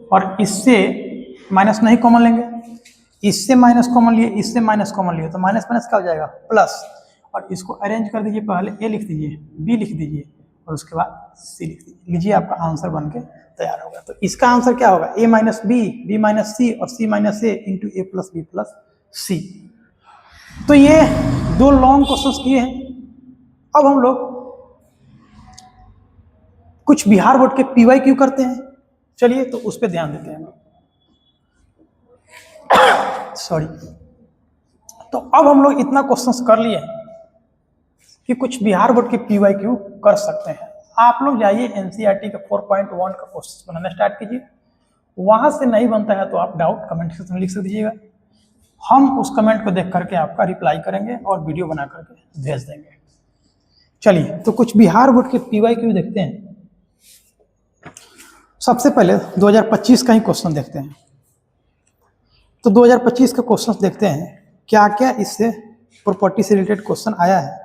और इससे माइनस नहीं कॉमन लेंगे, इससे माइनस कॉमन लिए, इससे माइनस कॉमन लिए, तो माइनस माइनस क्या हो जाएगा प्लस, और इसको अरेंज कर दीजिए, पहले A लिख दीजिए, B लिख दीजिए और उसके बाद C लिख दीजिए, लीजिए आपका आंसर बन के तैयार होगा। तो इसका आंसर क्या होगा, A minus B, B minus C और C minus A into A plus B plus C। तो ये 2 लॉन्ग क्वेश्चंस किए हैं। अब हम लोग कुछ बिहार बोर्ड के PYQ करते हैं, चलिए तो उस पर ध्यान देते हैं सॉरी। तो अब हम लोग इतना क्वेश्चंस कर लिए कि कुछ बिहार बोर्ड के PYQ कर सकते हैं। आप लोग जाइए NCERT का 4.1 का क्वेश्चन बनाना स्टार्ट कीजिए, वहां से नहीं बनता है तो आप डाउट कमेंट सेक्शन में लिख दीजिएगा, हम उस कमेंट को देख करके आपका रिप्लाई करेंगे और वीडियो बना करके भेज देंगे। चलिए तो कुछ बिहार बोर्ड के PYQ देखते हैं। सबसे पहले 2025 का ही क्वेश्चन देखते हैं। तो 2025 का क्वेश्चन देखते हैं क्या क्या इससे प्रॉपर्टी से रिलेटेड क्वेश्चन आया है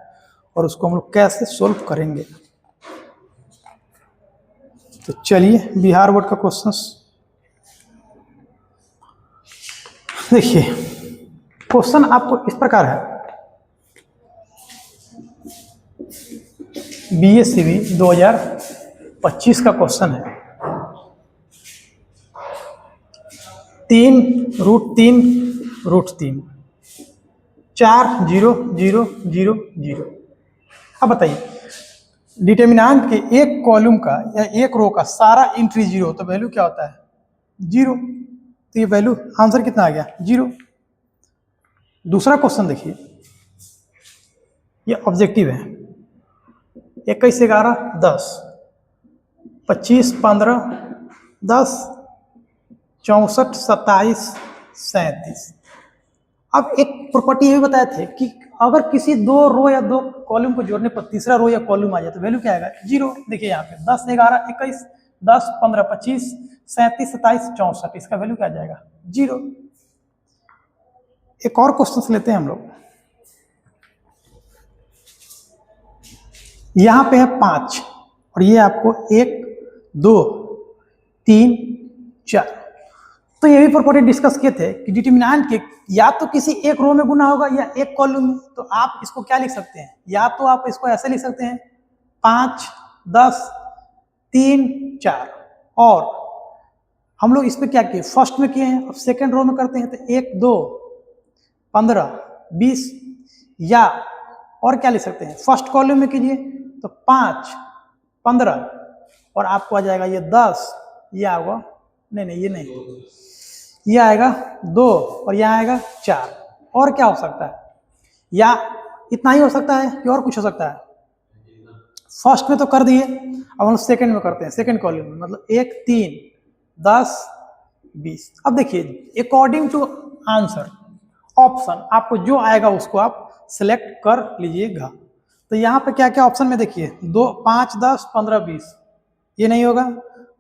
और उसको हम लोग कैसे सोल्व करेंगे। तो चलिए बिहार बोर्ड का क्वेश्चन देखिए। क्वेश्चन आपको इस प्रकार है, BA/CV 2025 का क्वेश्चन है, 3√3√3 4 0 0 0 0। अब बताइए डिटर्मिनेंट के एक कॉलम का या एक रो का सारा एंट्री 0 तो वैल्यू क्या होता है 0, तो ये वैल्यू आंसर कितना आ गया 0। दूसरा क्वेश्चन देखिए, ये ऑब्जेक्टिव है, 21 11 10 25 15 10 64 27 37। अब एक प्रॉपर्टी ये भी बताए थे कि अगर किसी 2 रो या 2 कॉलम को जोड़ने पर तीसरा रो या कॉलम आ जाए तो वैल्यू क्या आएगा 0। देखिए यहाँ पे 10 11 21 10 15 25 37 27 64, इसका वैल्यू क्या आ जाएगा 0। एक और क्वेश्चन लेते हैं हम लोग, यहाँ पे है 5 और ये आपको 1 2 3 4। तो ये भी प्रॉपर्टी डिस्कस किए थे कि डिटर्मिनेंट के या तो किसी एक रो में गुना होगा या एक कॉलम में, तो आप इसको क्या लिख सकते हैं, या तो आप इसको ऐसे लिख सकते हैं 5 10 3 4, और हम लोग इस पे क्या किए फर्स्ट में किए हैं, अब सेकेंड रो में करते हैं तो 1 2 15 20, या और क्या लिख सकते हैं फर्स्ट कॉलम में कीजिए तो 5 15 और आपको आ जाएगा ये 10, ये आएगा नहीं ये नहीं, ये आएगा 2 और यहाँ आएगा 4। और क्या हो सकता है, या इतना ही हो सकता है कि और कुछ हो सकता है, फर्स्ट में तो कर दिए, अब हम सेकंड में करते हैं, सेकंड कॉलम में, मतलब 1 3 10 20। अब देखिए अकॉर्डिंग टू आंसर ऑप्शन आपको जो आएगा उसको आप सिलेक्ट कर लीजिएगा। तो यहाँ पे क्या क्या ऑप्शन में देखिए, 2 5 10 15 20, ये नहीं होगा,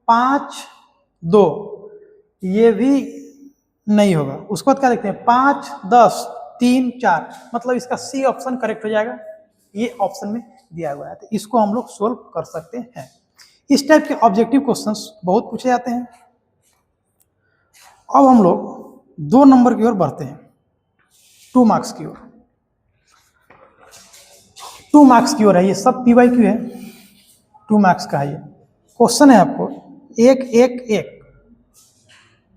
5 2, ये भी नहीं होगा। उसके बाद क्या देखते हैं, 5 10 3 4, मतलब इसका सी ऑप्शन करेक्ट हो जाएगा, ये ऑप्शन में दिया हुआ है। तो इसको हम लोग सोल्व कर सकते हैं। इस टाइप के ऑब्जेक्टिव क्वेश्चंस बहुत पूछे जाते हैं। अब हम लोग 2 नंबर की ओर बढ़ते हैं, 2 मार्क्स की ओर। 2 मार्क्स की ओर है, ये सब PYQ है, 2 मार्क्स का है। ये क्वेश्चन है आपको 1 1 1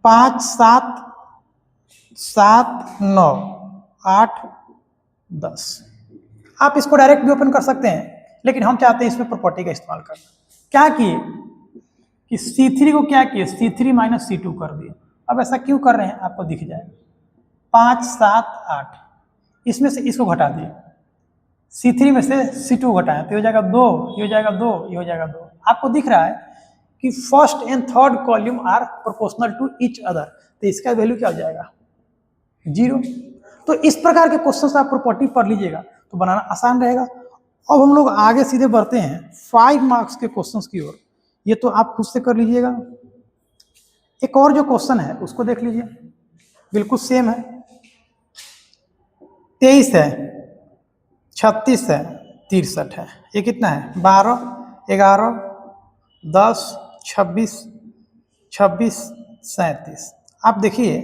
5 7 7 9 8 10। आप इसको डायरेक्ट भी ओपन कर सकते हैं, लेकिन हम चाहते हैं इसमें प्रॉपर्टी का इस्तेमाल करना। क्या किए कि C3 को क्या किए, C3 माइनस C2 कर दिए। अब ऐसा क्यों कर रहे हैं आपको दिख जाएगा, 5 7 8, इसमें से इसको घटा दिए, C3 में से C2 घटाएं तो ये हो जाएगा 2, ये हो जाएगा 2, ये हो जाएगा 2। आपको दिख रहा है कि first and third column are proportional to each other, तो इसका वैल्यू क्या हो जाएगा, 0। तो इस प्रकार के क्वेश्चन आप प्रॉपर्टी पढ़ लीजिएगा तो बनाना आसान रहेगा। अब हम लोग आगे सीधे बढ़ते हैं 5 मार्क्स के क्वेश्चंस की ओर। ये तो आप खुद से कर लीजिएगा। एक और जो क्वेश्चन है उसको देख लीजिए, बिल्कुल सेम है। 23 है, 36 है, 63 है। ये कितना है, 12 11 10 26 26 37। आप देखिए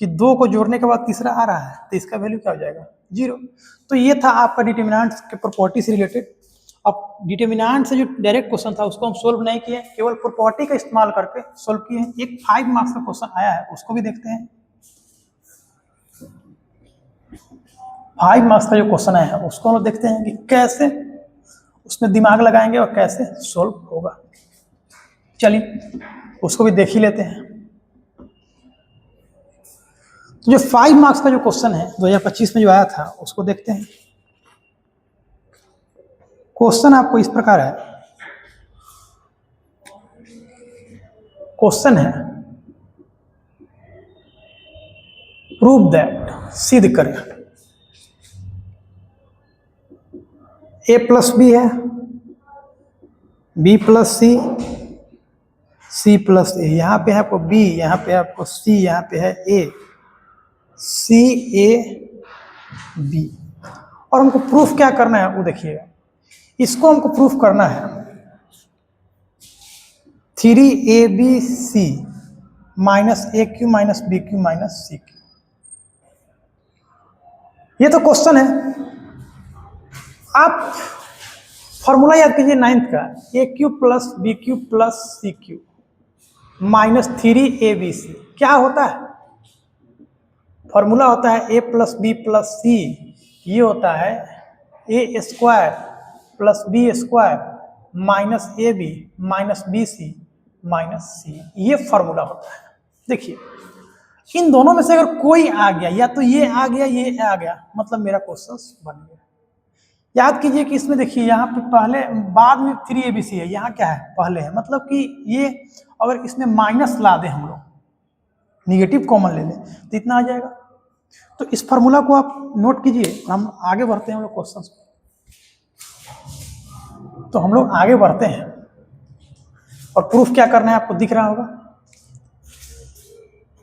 कि 2 को जोड़ने के बाद तीसरा आ रहा है, तो इसका वैल्यू क्या हो जाएगा, 0। तो ये था आपका डिटर्मिनेंट के प्रॉपर्टी से रिलेटेड। अब डिटर्मिनेंट से जो डायरेक्ट क्वेश्चन था उसको हम सोल्व नहीं किए, केवल प्रॉपर्टी का इस्तेमाल करके सोल्व किए हैं। एक 5 मार्क्स का क्वेश्चन आया है, उसको भी देखते हैं। 5 मार्क्स का जो क्वेश्चन आया है उसको हम लोग देखते हैं कि कैसे उसमें दिमाग लगाएंगे और कैसे सोल्व होगा। चलिए उसको भी देख ही लेते हैं। तो जो 5 मार्क्स का जो क्वेश्चन है 2025 में जो आया था उसको देखते हैं। क्वेश्चन आपको इस प्रकार है, क्वेश्चन है प्रूव दैट, सिद्ध करें A प्लस बी है, B प्लस सी, C प्लस ए। यहाँ पे है आपको B, यहाँ पे आपको C, यहाँ पे है A, C A B। और हमको प्रूफ क्या करना है वो देखिएगा। इसको हमको प्रूफ करना है 3ABC minus AQ minus BQ minus CQ। ये तो क्वेश्चन है। आप फॉर्मूला याद कीजिए 9th का, AQ plus BQ plus CQ minus 3ABC। क्या होता है, फॉर्मूला होता है A plus B plus C, ये होता है A square plus B square minus AB minus BC minus C, ये फॉर्मूला होता है। देखिए इन दोनों में से अगर कोई आ गया, या तो ये आ गया ये आ गया, मतलब मेरा क्वेश्चन बन गया। याद कीजिए कि इसमें देखिए यहाँ पे पहले बाद में 3ABC है, यहाँ क्या है पहले है, मतलब कि ये अगर इसमें माइनस ला दे हम लोग, निगेटिव कॉमन ले लें तो इतना आ जाएगा। तो इस फार्मूला को आप नोट कीजिए। हम आगे बढ़ते हैं हम लोग क्वेश्चन। तो हम लोग आगे बढ़ते हैं और प्रूफ क्या करना है आपको दिख रहा होगा।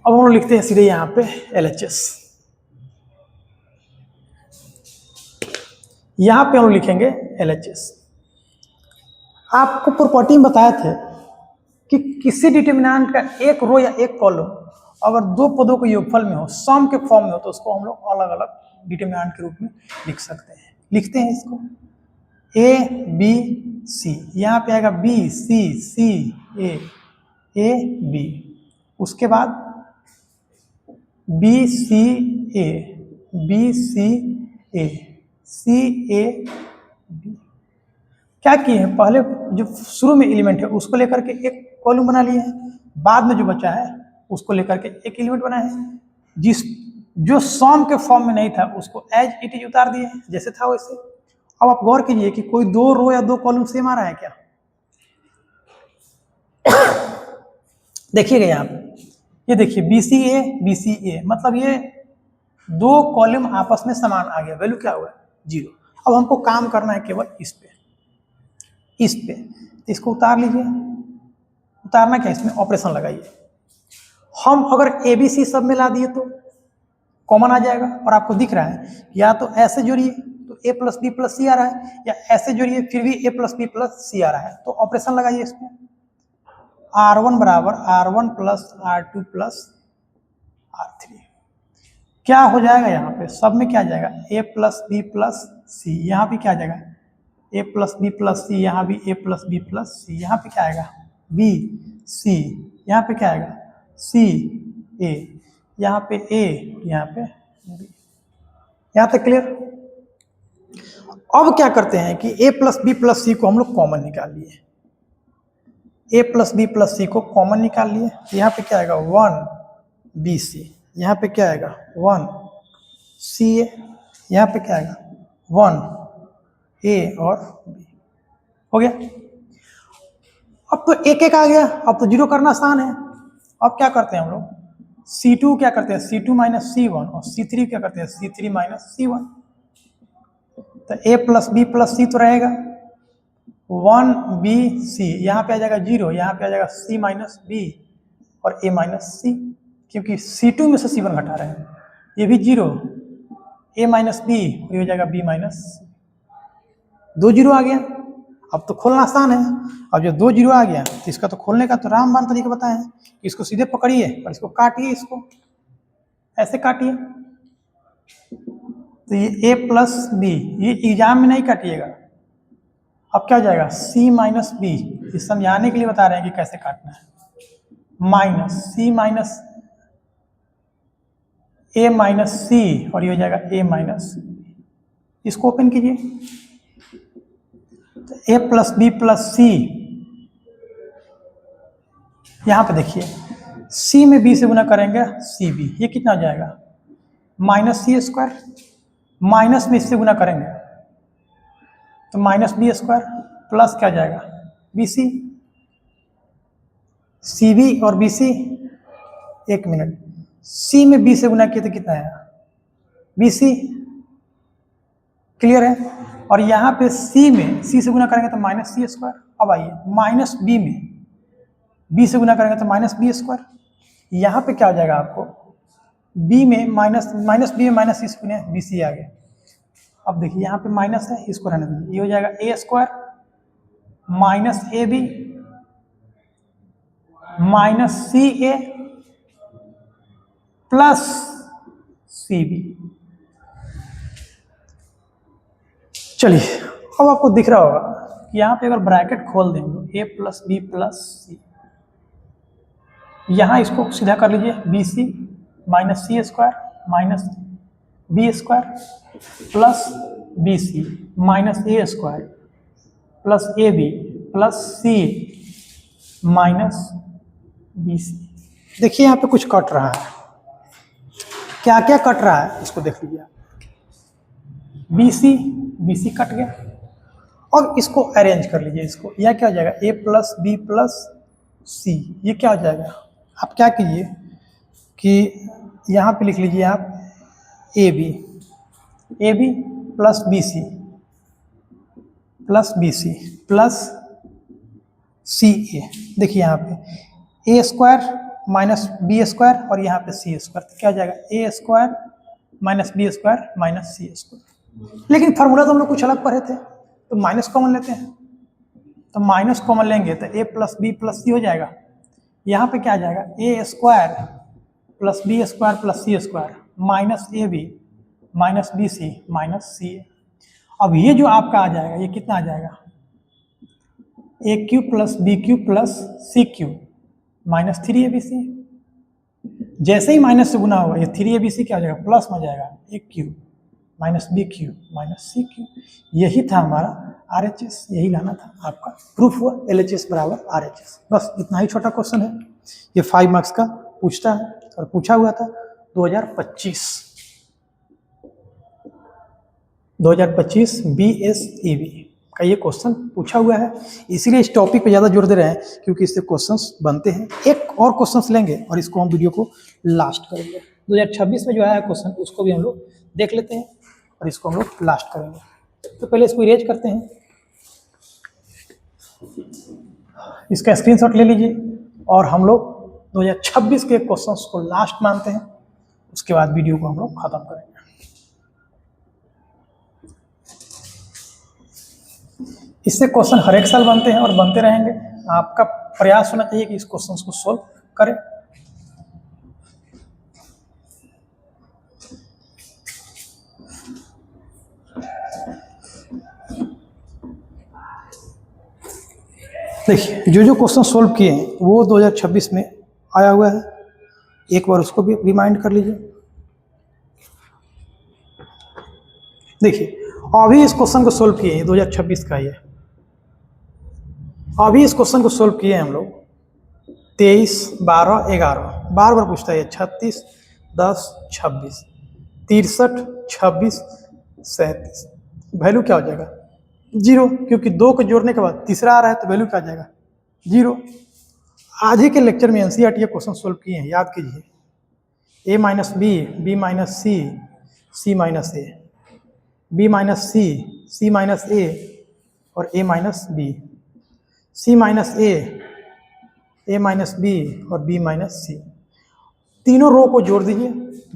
अब हम लोग लिखते हैं सीधे यहाँ पे LHS। यहाँ पे हम लोग लिखेंगे LHS। आपको प्रॉपर्टी में बताए थे कि किसी डिटर्मिनेंट का एक रो या एक कॉलम अगर 2 पदों के योगफल में हो, सम के फॉर्म में हो, तो उसको हम लोग अलग अलग डिटर्मिनेंट के रूप में लिख सकते हैं। लिखते हैं इसको A B C, यहाँ पे आएगा B C C A A B, उसके बाद B C A B C A C A B। क्या किए हैं, पहले जो शुरू में एलिमेंट है उसको लेकर के एक कॉलम बना लिए हैं, बाद में जो बचा है उसको लेकर के एक एलिमेंट बनाए हैं। जो सम के फॉर्म में नहीं था उसको एज इट इज उतार दिए हैं, जैसे था वैसे। अब आप गौर कीजिए कि कोई 2 रो या 2 कॉलम सेम आ रहा है क्या? देखिएगा यहाँ पे, ये देखिए BCA मतलब ये 2 कॉलम आपस में समान आ गया, वैल्यू क्या हुआ? 0। अब हमको काम करना है केवल इस पे, इसको उतार लीजिए। उतारना क्या, इसमें ऑपरेशन लगाइए। हम अगर ABC सब में ला दिए तो कॉमन आ जाएगा, और आपको दिख रहा है या तो ऐसे जोड़िए तो A + B + C आ रहा है, या ऐसे जोड़िए फिर भी A + B + C आ रहा है। तो ऑपरेशन लगाइए इसमें, R1 = R1 + R2 + R3। क्या हो जाएगा यहाँ पे, सब में क्या आ जाएगा? A + B + C। यहाँ भी क्या आ जाएगा? A + B + C। यहाँ भी A + B + C। यहाँ पे क्या आएगा? B C। यहाँ पे क्या आएगा? C A। यहाँ पे A, यहाँ पे B। यहाँ तक क्लियर? अब क्या करते हैं कि A + B + C को हम लोग कॉमन निकाल लिए। A + B + C को कॉमन निकाल लिए। यहाँ पे क्या आएगा? 1 BC। यहाँ पे क्या आएगा? 1 CA। यहाँ पे क्या आएगा? 1 A और B। हो गया। अब तो एक एक आ गया, अब तो 0 करना आसान है। अब क्या करते हैं हम लोग? C2 क्या करते हैं? C2 - C1। और C3 क्या करते हैं? C3 - C1। तो A + B + C तो रहेगा 1 BC। यहाँ पे आ जाएगा 0, यहाँ पे आ जाएगा C - B और A - C, क्योंकि C2 में से C1 घटा रहे हैं। ये भी 0, A - B, ये हो जाएगा B - C। 2 0 आ गया। अब तो खोलना आसान है। अब जो 2 0 आ गया तो इसका तो खोलने का तो रामबाण तरीका बताए हैं। इसको सीधे पकड़िए और इसको काटिए, इसको ऐसे काटिए। तो ये A + B, ये एग्जाम में नहीं काटिएगा। अब क्या हो जाएगा? C - B। ये समझाने के लिए बता रहे हैं कि कैसे काटना है। C A - C, और ये हो जाएगा A - C। इसको ओपन कीजिए। तो A + B + C, यहाँ पे देखिए C में B से गुना करेंगे CB, ये कितना हो जाएगा? -C²। माइनस में इससे गुना करेंगे तो -B² प्लस क्या जाएगा? BC। CB और BC, 1 मिनट, C में B से गुना किए तो कितना है? BC। क्लियर है? और यहाँ पे C में C से गुना करेंगे तो -C²। अब आइए -B में B से गुना करेंगे तो -B²। यहाँ पे क्या हो जाएगा आपको? B में -B में -C से गुना BC आ गया। अब देखिए यहाँ पे माइनस है, इसको रहने दीजिए। ये हो जाएगा A² - AB -CA plus CB। चलिए, अब आपको दिख रहा होगा कि यहाँ पे अगर ब्रैकेट खोल देंगे A + B + C, यहाँ इसको सीधा कर लीजिए BC -C² -B² plus BC -A² plus AB plus C -BC। देखिए यहाँ पे कुछ कट रहा है, क्या क्या कट रहा है इसको देख लीजिए। BC कट गया। अब इसको अरेंज कर लीजिए, इसको यह क्या हो जाएगा? A + B + C। ये क्या हो जाएगा? आप क्या कीजिए कि यहाँ पे लिख लीजिए आप AB plus BC plus CA। देखिए यहाँ पे A² - B² और यहाँ पे C², तो क्या हो जाएगा? A² - B² - C²। लेकिन फार्मूला तो हम लोग कुछ अलग पढ़े थे, तो माइनस कॉमन लेते हैं। तो माइनस कॉमन लेंगे तो A + B + C हो जाएगा। यहाँ पे क्या आ जाएगा? A² + B² + C² -AB -BC -CA। अब ये जो आपका आ जाएगा, ये कितना आ जाएगा? AQ + BQ + CQ -3ABC। जैसे ही माइनस से गुना होगा, ये 3ABC क्या हो जाएगा? प्लस में जाएगा, AQ -BQ -CQ। यही था हमारा RHS, यही लाना था आपका। प्रूफ हुआ LHS = RHS। बस इतना ही छोटा क्वेश्चन है, ये 5 मार्क्स का पूछता है और पूछा हुआ था 2025। 2025 BSEB का ये क्वेश्चन पूछा हुआ है, इसीलिए इस टॉपिक पे ज़्यादा जोर दे रहे हैं क्योंकि इससे क्वेश्चंस बनते हैं। एक और क्वेश्चंस लेंगे और इसको हम वीडियो को लास्ट करेंगे। 2026 में जो आया क्वेश्चन उसको भी हम लोग देख लेते हैं और इसको हम लोग लास्ट करेंगे। तो पहले इसको इरेज करते हैं, इसका स्क्रीनशॉट ले लीजिए और हम लोग 2026 के क्वेश्चंस को लास्ट मानते हैं, उसके बाद वीडियो को हम लोग खत्म करेंगे। इससे क्वेश्चन हर एक साल बनते हैं और बनते रहेंगे। आपका प्रयास होना चाहिए कि इस क्वेश्चन को सोल्व करें। देखिए जो क्वेश्चन सोल्व किए हैं वो 2026 में आया हुआ है, एक बार उसको भी रिमाइंड कर लीजिए। देखिए अभी इस क्वेश्चन को सोल्व किए हैं, 2026 का ये अभी इस क्वेश्चन को सोल्व किए हैं हम लोग 23, 12, 11 बार बार पूछता है 36, 10, 26, 63, 26, 37। वैल्यू क्या हो जाएगा? 0, क्योंकि 2 को जोड़ने के बाद तीसरा आ रहा है तो वैल्यू क्या आ जाएगा? 0। आज ही के लेक्चर में एनसीईआरटी ये क्वेश्चन सोल्व किए हैं, याद कीजिए। a minus B, B minus C, C minus A, B minus C, C minus A और a minus B, C minus A minus B और बी माइनस सी। तीनों रो को जोड़ दीजिए,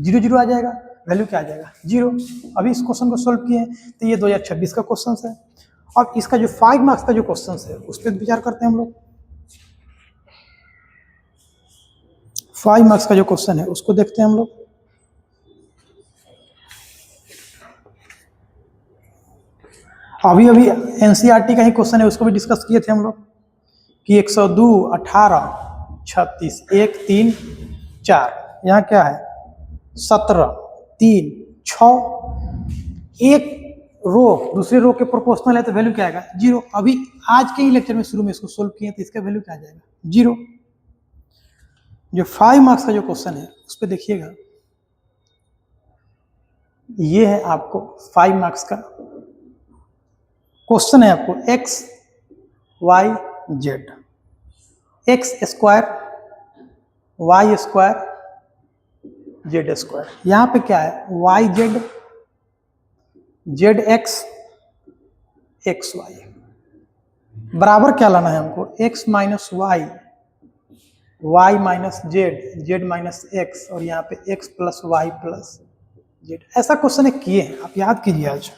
0 0 आ जाएगा, वैल्यू क्या आ जाएगा? 0। अभी इस क्वेश्चन को सोल्व किए हैं तो ये 2026 का क्वेश्चन है। अब इसका जो 5 मार्क्स का जो क्वेश्चन है उस पर विचार करते हैं हम लोग। 5 मार्क्स का जो क्वेश्चन है उसको देखते हैं हम लोग। अभी एनसीईआरटी का ही क्वेश्चन है, उसको भी डिस्कस किए थे हम लोग कि 102, 18, 36, 1, 3, 4, यहाँ क्या है 17, 3, 6, एक रो दूसरे रो के प्रोपोर्शनल है तो वैल्यू क्या आएगा? 0। अभी आज के ही लेक्चर में शुरू में इसको सोल्व किए तो इसका वैल्यू क्या आ जाएगा? 0। जो 5 मार्क्स का जो क्वेश्चन है उस पर देखिएगा, ये है आपको 5 मार्क्स का क्वेश्चन है। आपको x, y, z, x square, y square, z square. यहाँ पे क्या है? y z, z x, x y बराबर क्या लाना है हमको? x minus Y, y minus Z, z minus X और यहाँ पे x plus Y plus Z. ऐसा क्वेश्चन है किए हैं, आप याद कीजिए आज।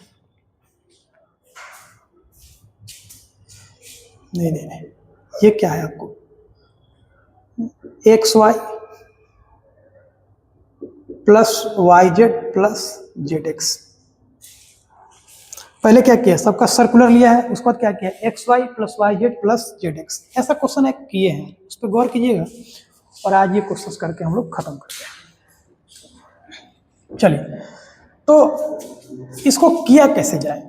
नहीं, ये क्या है आपको? X Y plus Y Z plus Z X. पहले क्या किया? सबका सर्कुलर लिया है, उसके बाद क्या किया? X Y plus Y Z plus Z X. ऐसा क्वेश्चन है किए हैं, उस पर गौर कीजिएगा और आज ये क्वेश्चन करके हम लोग खत्म करते हैं। चलिए तो इसको किया कैसे जाए?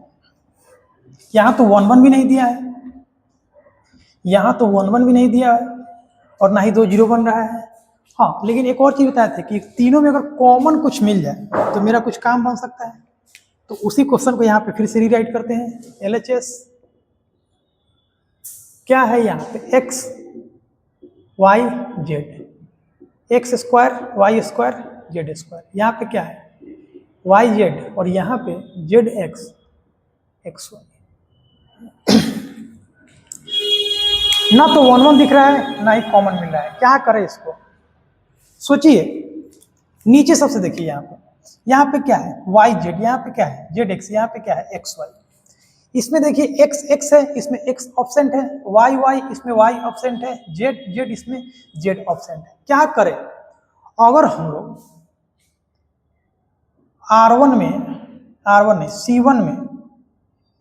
यहाँ तो 1 1 भी नहीं दिया है, यहाँ तो 1 1 भी नहीं दिया है और ना ही 2 0 बन रहा है। हाँ, लेकिन एक और चीज बताए थे कि तीनों में अगर कॉमन कुछ मिल जाए तो मेरा कुछ काम बन सकता है। तो उसी क्वेश्चन को यहाँ पे फिर से रीराइट करते हैं। LHS क्या है? यहाँ पे x y z, x square y square z square. यहाँ पे क्या है? y z और यहाँ पे z x x y। ना तो 1 1 दिख रहा है ना ही कॉमन मिल रहा है, क्या करें इसको? सोचिए, नीचे सबसे देखिए, यहाँ पे क्या है? y z, यहाँ पे क्या है? z x, यहाँ पे क्या है? x y। इसमें देखिए x x है, इसमें x ऑब्सेंट है, y y इसमें y ऑब्सेंट है, z z इसमें z ऑब्सेंट है। क्या करें? अगर हम लोग R1 नहीं C1 में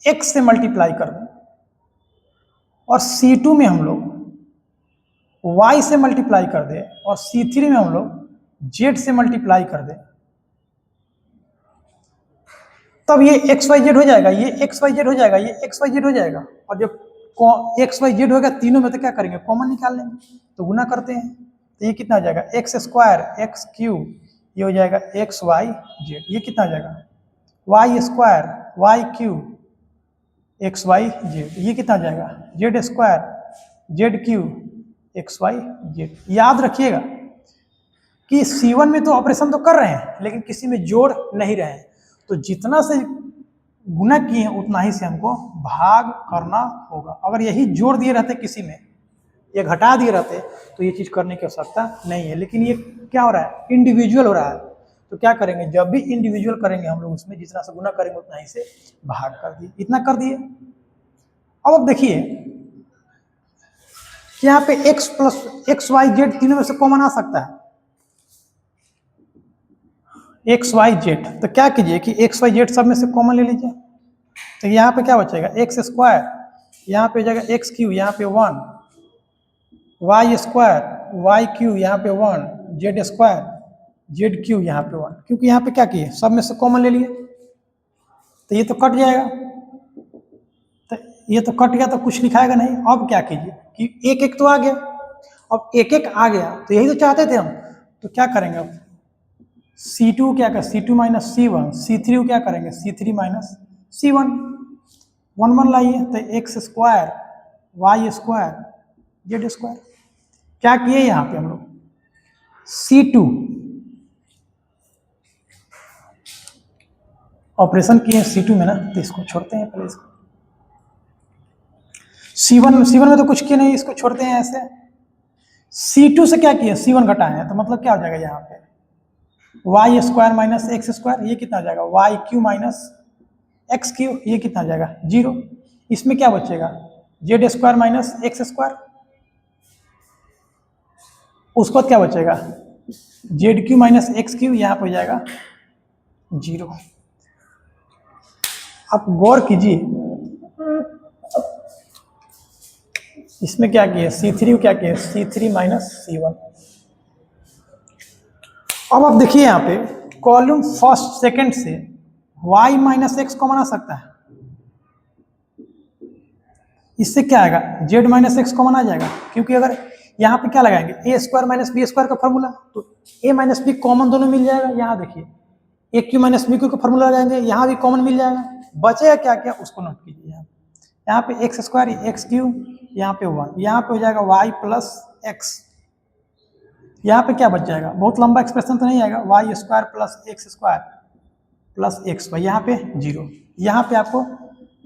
x से मल्टीप्लाई कर दें और C2 में हम लोग y से मल्टीप्लाई कर दें और C3 में हम लोग z से मल्टीप्लाई कर दें, तब ये एक्स वाई जेड हो जाएगा, ये एक्स वाई जेड हो जाएगा, ये एक्स वाई जेड हो जाएगा। और जब एक्स वाई जेड होगा तीनों में तो क्या करेंगे? कॉमन निकाल लेंगे, तो गुना करते हैं तो ये कितना हो जाएगा? एक्स स्क्वायर एक्स क्यू, ये हो जाएगा एक्स वाई जेड। ये कितना हो जाएगा? Y square Y cube X Y Z, ये कितना हो जाएगा Z square Z cube X Y Z. याद रखिएगा कि C1 में तो ऑपरेशन तो कर रहे हैं लेकिन किसी में जोड़ नहीं रहे हैं, तो जितना से गुना किए हैं उतना ही से हमको भाग करना होगा। अगर यही जोड़ दिए रहते किसी में, ये घटा दिए रहते, तो ये चीज करने की आवश्यकता नहीं है। लेकिन ये क्या हो रहा है, इंडिविजुअल हो रहा है, तो क्या करेंगे, जब भी इंडिविजुअल करेंगे हम लोग उसमें जितना से गुना करेंगे उतना ही से भाग कर दिए, इतना कर दिए। अब देखिए कि यहाँ पे x plus X Y Z तीनों में से कॉमन आ सकता है, एक्स वाई जेड, तो क्या कीजिए कि एक्स वाई जेड सब में से कॉमन ले लीजिए। तो यहाँ पे क्या बचेगा एक्स स्क्वायर, यहाँ पे हो जाएगा एक्स क्यू, यहाँ पे 1 वाई स्क्वायर वाई क्यू, यहाँ पे 1 जेड स्क्वायर जेड क्यू, यहाँ पे 1, क्योंकि यहाँ पे क्या किए सब में से कॉमन ले लिए, तो ये तो कट जाएगा, तो ये तो कट गया तो कुछ लिखाएगा नहीं। अब क्या कीजिए कि एक एक तो आ गया, अब एक एक आ गया तो यही तो चाहते थे हम, तो क्या करेंगे अब C2 क्या कर C2 माइनस C1, C3 क्या करेंगे C3 माइनस C1, 1 1 लाइए, तो X square Y square Z square. क्या किए यहाँ पे हम लोग C2 ऑपरेशन किए C2 में ना, तो इसको छोड़ते हैं पहले, इसको C1 में तो कुछ किए नहीं, इसको छोड़ते हैं ऐसे। C2 से क्या किए C1 घटाए हैं, तो मतलब क्या हो जाएगा यहाँ पे Y square minus X square, ये कितना हो जाएगा Y cube minus X cube, ये कितना हो जाएगा 0। इसमें क्या बचेगा Z square minus X square, उसके बाद क्या बचेगा Z cube minus X cube, यहाँ पे हो जाएगा 0। आप गौर कीजिए इसमें क्या किया C3 क्या किया C3 माइनस C1। अब आप देखिए यहाँ पे कॉलम फर्स्ट सेकंड से y माइनस एक्स कॉमन आ सकता है, इससे क्या आएगा z माइनस एक्स कॉमन आ जाएगा, क्योंकि अगर यहाँ पे क्या लगाएंगे a square minus B square का फॉर्मूला, तो a माइनस बी कॉमन दोनों मिल जाएगा। यहाँ देखिए A Q minus B Q का फॉर्मूला लगाएंगे, यहाँ भी कॉमन मिल जाएगा, बचेगा क्या क्या उसको नोट कीजिए। यहाँ पे एक्स स्क्वायर एक्स क्यू, यहाँ पे 1, यहाँ पे हो जाएगा y प्लस एक्स, यहाँ पे क्या बच जाएगा, बहुत लंबा एक्सप्रेशन तो नहीं आएगा, Y square plus X square plus X Y, यहाँ पे 0, यहाँ पे आपको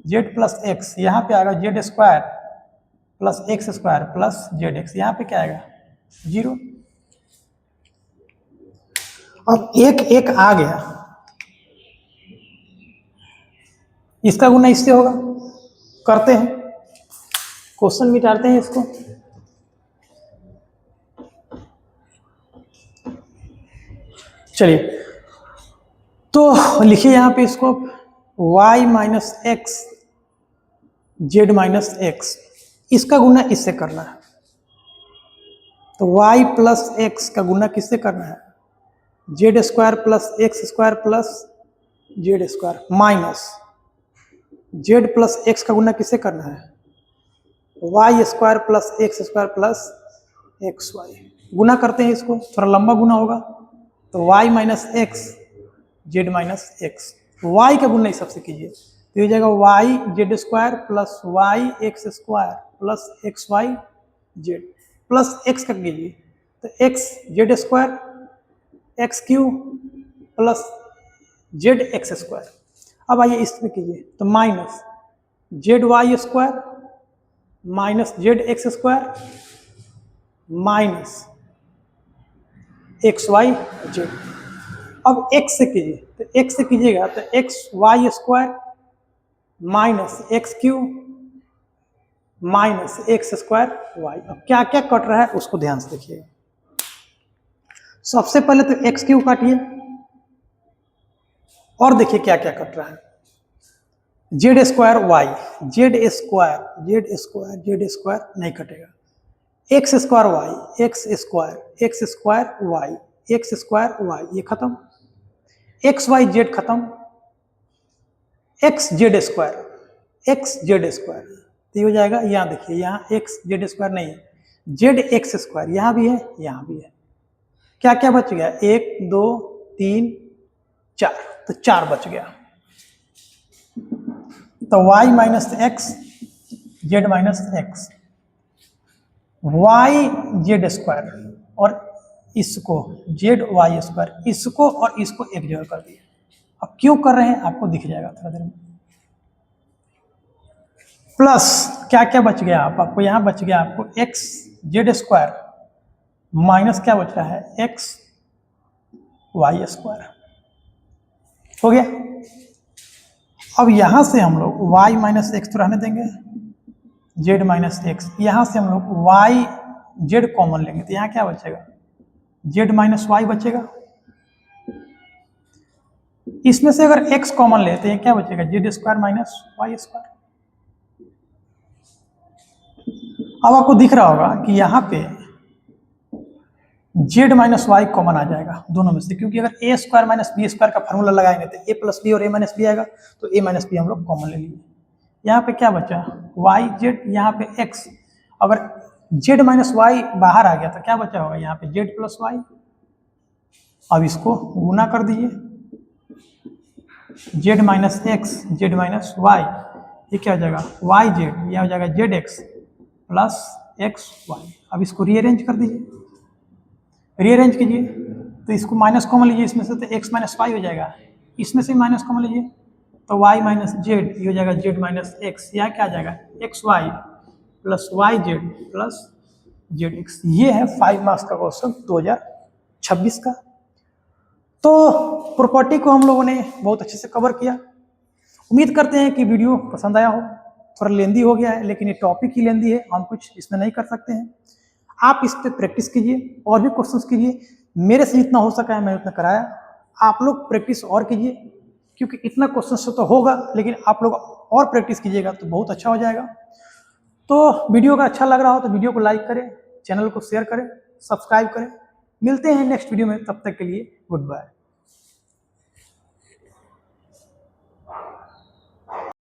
जेड प्लस एक्स, यहाँ पे आएगा Z square plus X square plus Z x, यहाँ पे क्या आएगा 0। अब एक एक आ गया, इसका गुना इससे होगा, करते हैं क्वेश्चन मिटाते हैं इसको। चलिए तो लिखिए यहाँ पे इसको y minus X Z minus x, इसका गुना इससे करना है, तो y प्लस एक्स का गुना किससे करना है Z square plus X square plus Z square, minus Z plus X का गुना किससे करना है Y square plus X square plus X Y. गुना करते हैं इसको, थोड़ा लंबा गुना होगा, तो y minus X Z minus X, Y का गुना सबसे कीजिए, तो ये जाएगा Y Z square plus Y X square plus X Y Z plus X का कीजिए, तो X Z square X cube plus Z X square. अब आइए इसमें कीजिए, तो minus Z Y square minus Z X square minus X Y Z. अब x से कीजिए, तो x से कीजिएगा तो X Y square minus X cube minus X square Y. अब क्या क्या कट रहा है उसको ध्यान से देखिएगा। सबसे पहले तो एक्स क्यू काटिए और देखिए क्या क्या कट रहा है, Z square Y Z square Z square Z square नहीं कटेगा, X square Y X square Y X square Y, ये खत्म, एक्स वाई जेड खत्म, एक्स जेड स्क्वायर तो ये हो जाएगा। यहाँ देखिए यहाँ एक्स जेड स्क्वायर नहीं है, जेड एक्स स्क्वायर यहाँ भी है यहाँ भी है, क्या क्या बच गया 1 2 3 4, तो 4 बच गया। तो y minus X Z minus X, Y Z square और इसको जेड वाई स्क्वायर, इसको और इसको एक जगह कर दिया। अब क्यों कर रहे हैं आपको दिख जाएगा थोड़ा देर में। प्लस क्या क्या बच गया आपको यहां बच गया आपको एक्स जेड स्क्वायर माइनस क्या बच रहा है एक्स वाई स्क्वायर, हो गया। अब यहां से हम लोग y माइनस एक्स तो रहने देंगे, z माइनस एक्स, यहां से हम लोग y z कॉमन लेंगे तो यहां क्या बचेगा z माइनस वाई बचेगा। इसमें से अगर x कॉमन लेते हैं क्या बचेगा Z square minus Y square. अब आपको दिख रहा होगा कि यहाँ पे z माइनस वाई कॉमन आ जाएगा दोनों में से, क्योंकि अगर a square minus B square का फॉर्मूला लगाएंगे तो a प्लस बी और a माइनस बी आएगा, तो a माइनस बी हम लोग कॉमन ले लिए। यहाँ पे क्या बचा वाई जेड, यहाँ पे x, अगर z माइनस वाई बाहर आ गया तो क्या बचा होगा यहाँ पे z प्लस वाई। अब इसको गुना कर दीजिए, z minus X Z minus Y, ये क्या हो जाएगा वाई जेड, यह हो जाएगा Z X plus X Y. अब इसको रीअरेंज कर दीजिए, रीअरेंज कीजिए तो इसको माइनस कॉमन लीजिए इसमें से, तो x माइनस वाई हो जाएगा, इसमें से माइनस कॉमन लीजिए तो y माइनस जेड, ये हो जाएगा z माइनस एक्स, यहाँ क्या आ जाएगा X Y plus Y Z plus Z X. ये है 5 मार्क्स का क्वेश्चन 2026 का। तो प्रॉपर्टी को हम लोगों ने बहुत अच्छे से कवर किया। उम्मीद करते हैं कि वीडियो पसंद आया हो। थोड़ा लेंदी हो गया है लेकिन ये टॉपिक ही लेंदी है, हम कुछ इसमें नहीं कर सकते हैं। आप इस पे प्रैक्टिस कीजिए और भी क्वेश्चंस कीजिए, मेरे से जितना हो सका है मैंने उतना कराया। आप लोग प्रैक्टिस और कीजिए, क्योंकि इतना क्वेश्चन से तो होगा लेकिन आप लोग और प्रैक्टिस कीजिएगा तो बहुत अच्छा हो जाएगा। तो वीडियो का अच्छा लग रहा हो तो वीडियो को लाइक करें, चैनल को शेयर करें, सब्सक्राइब करें। मिलते हैं नेक्स्ट वीडियो में, तब तक के लिए गुड बाय।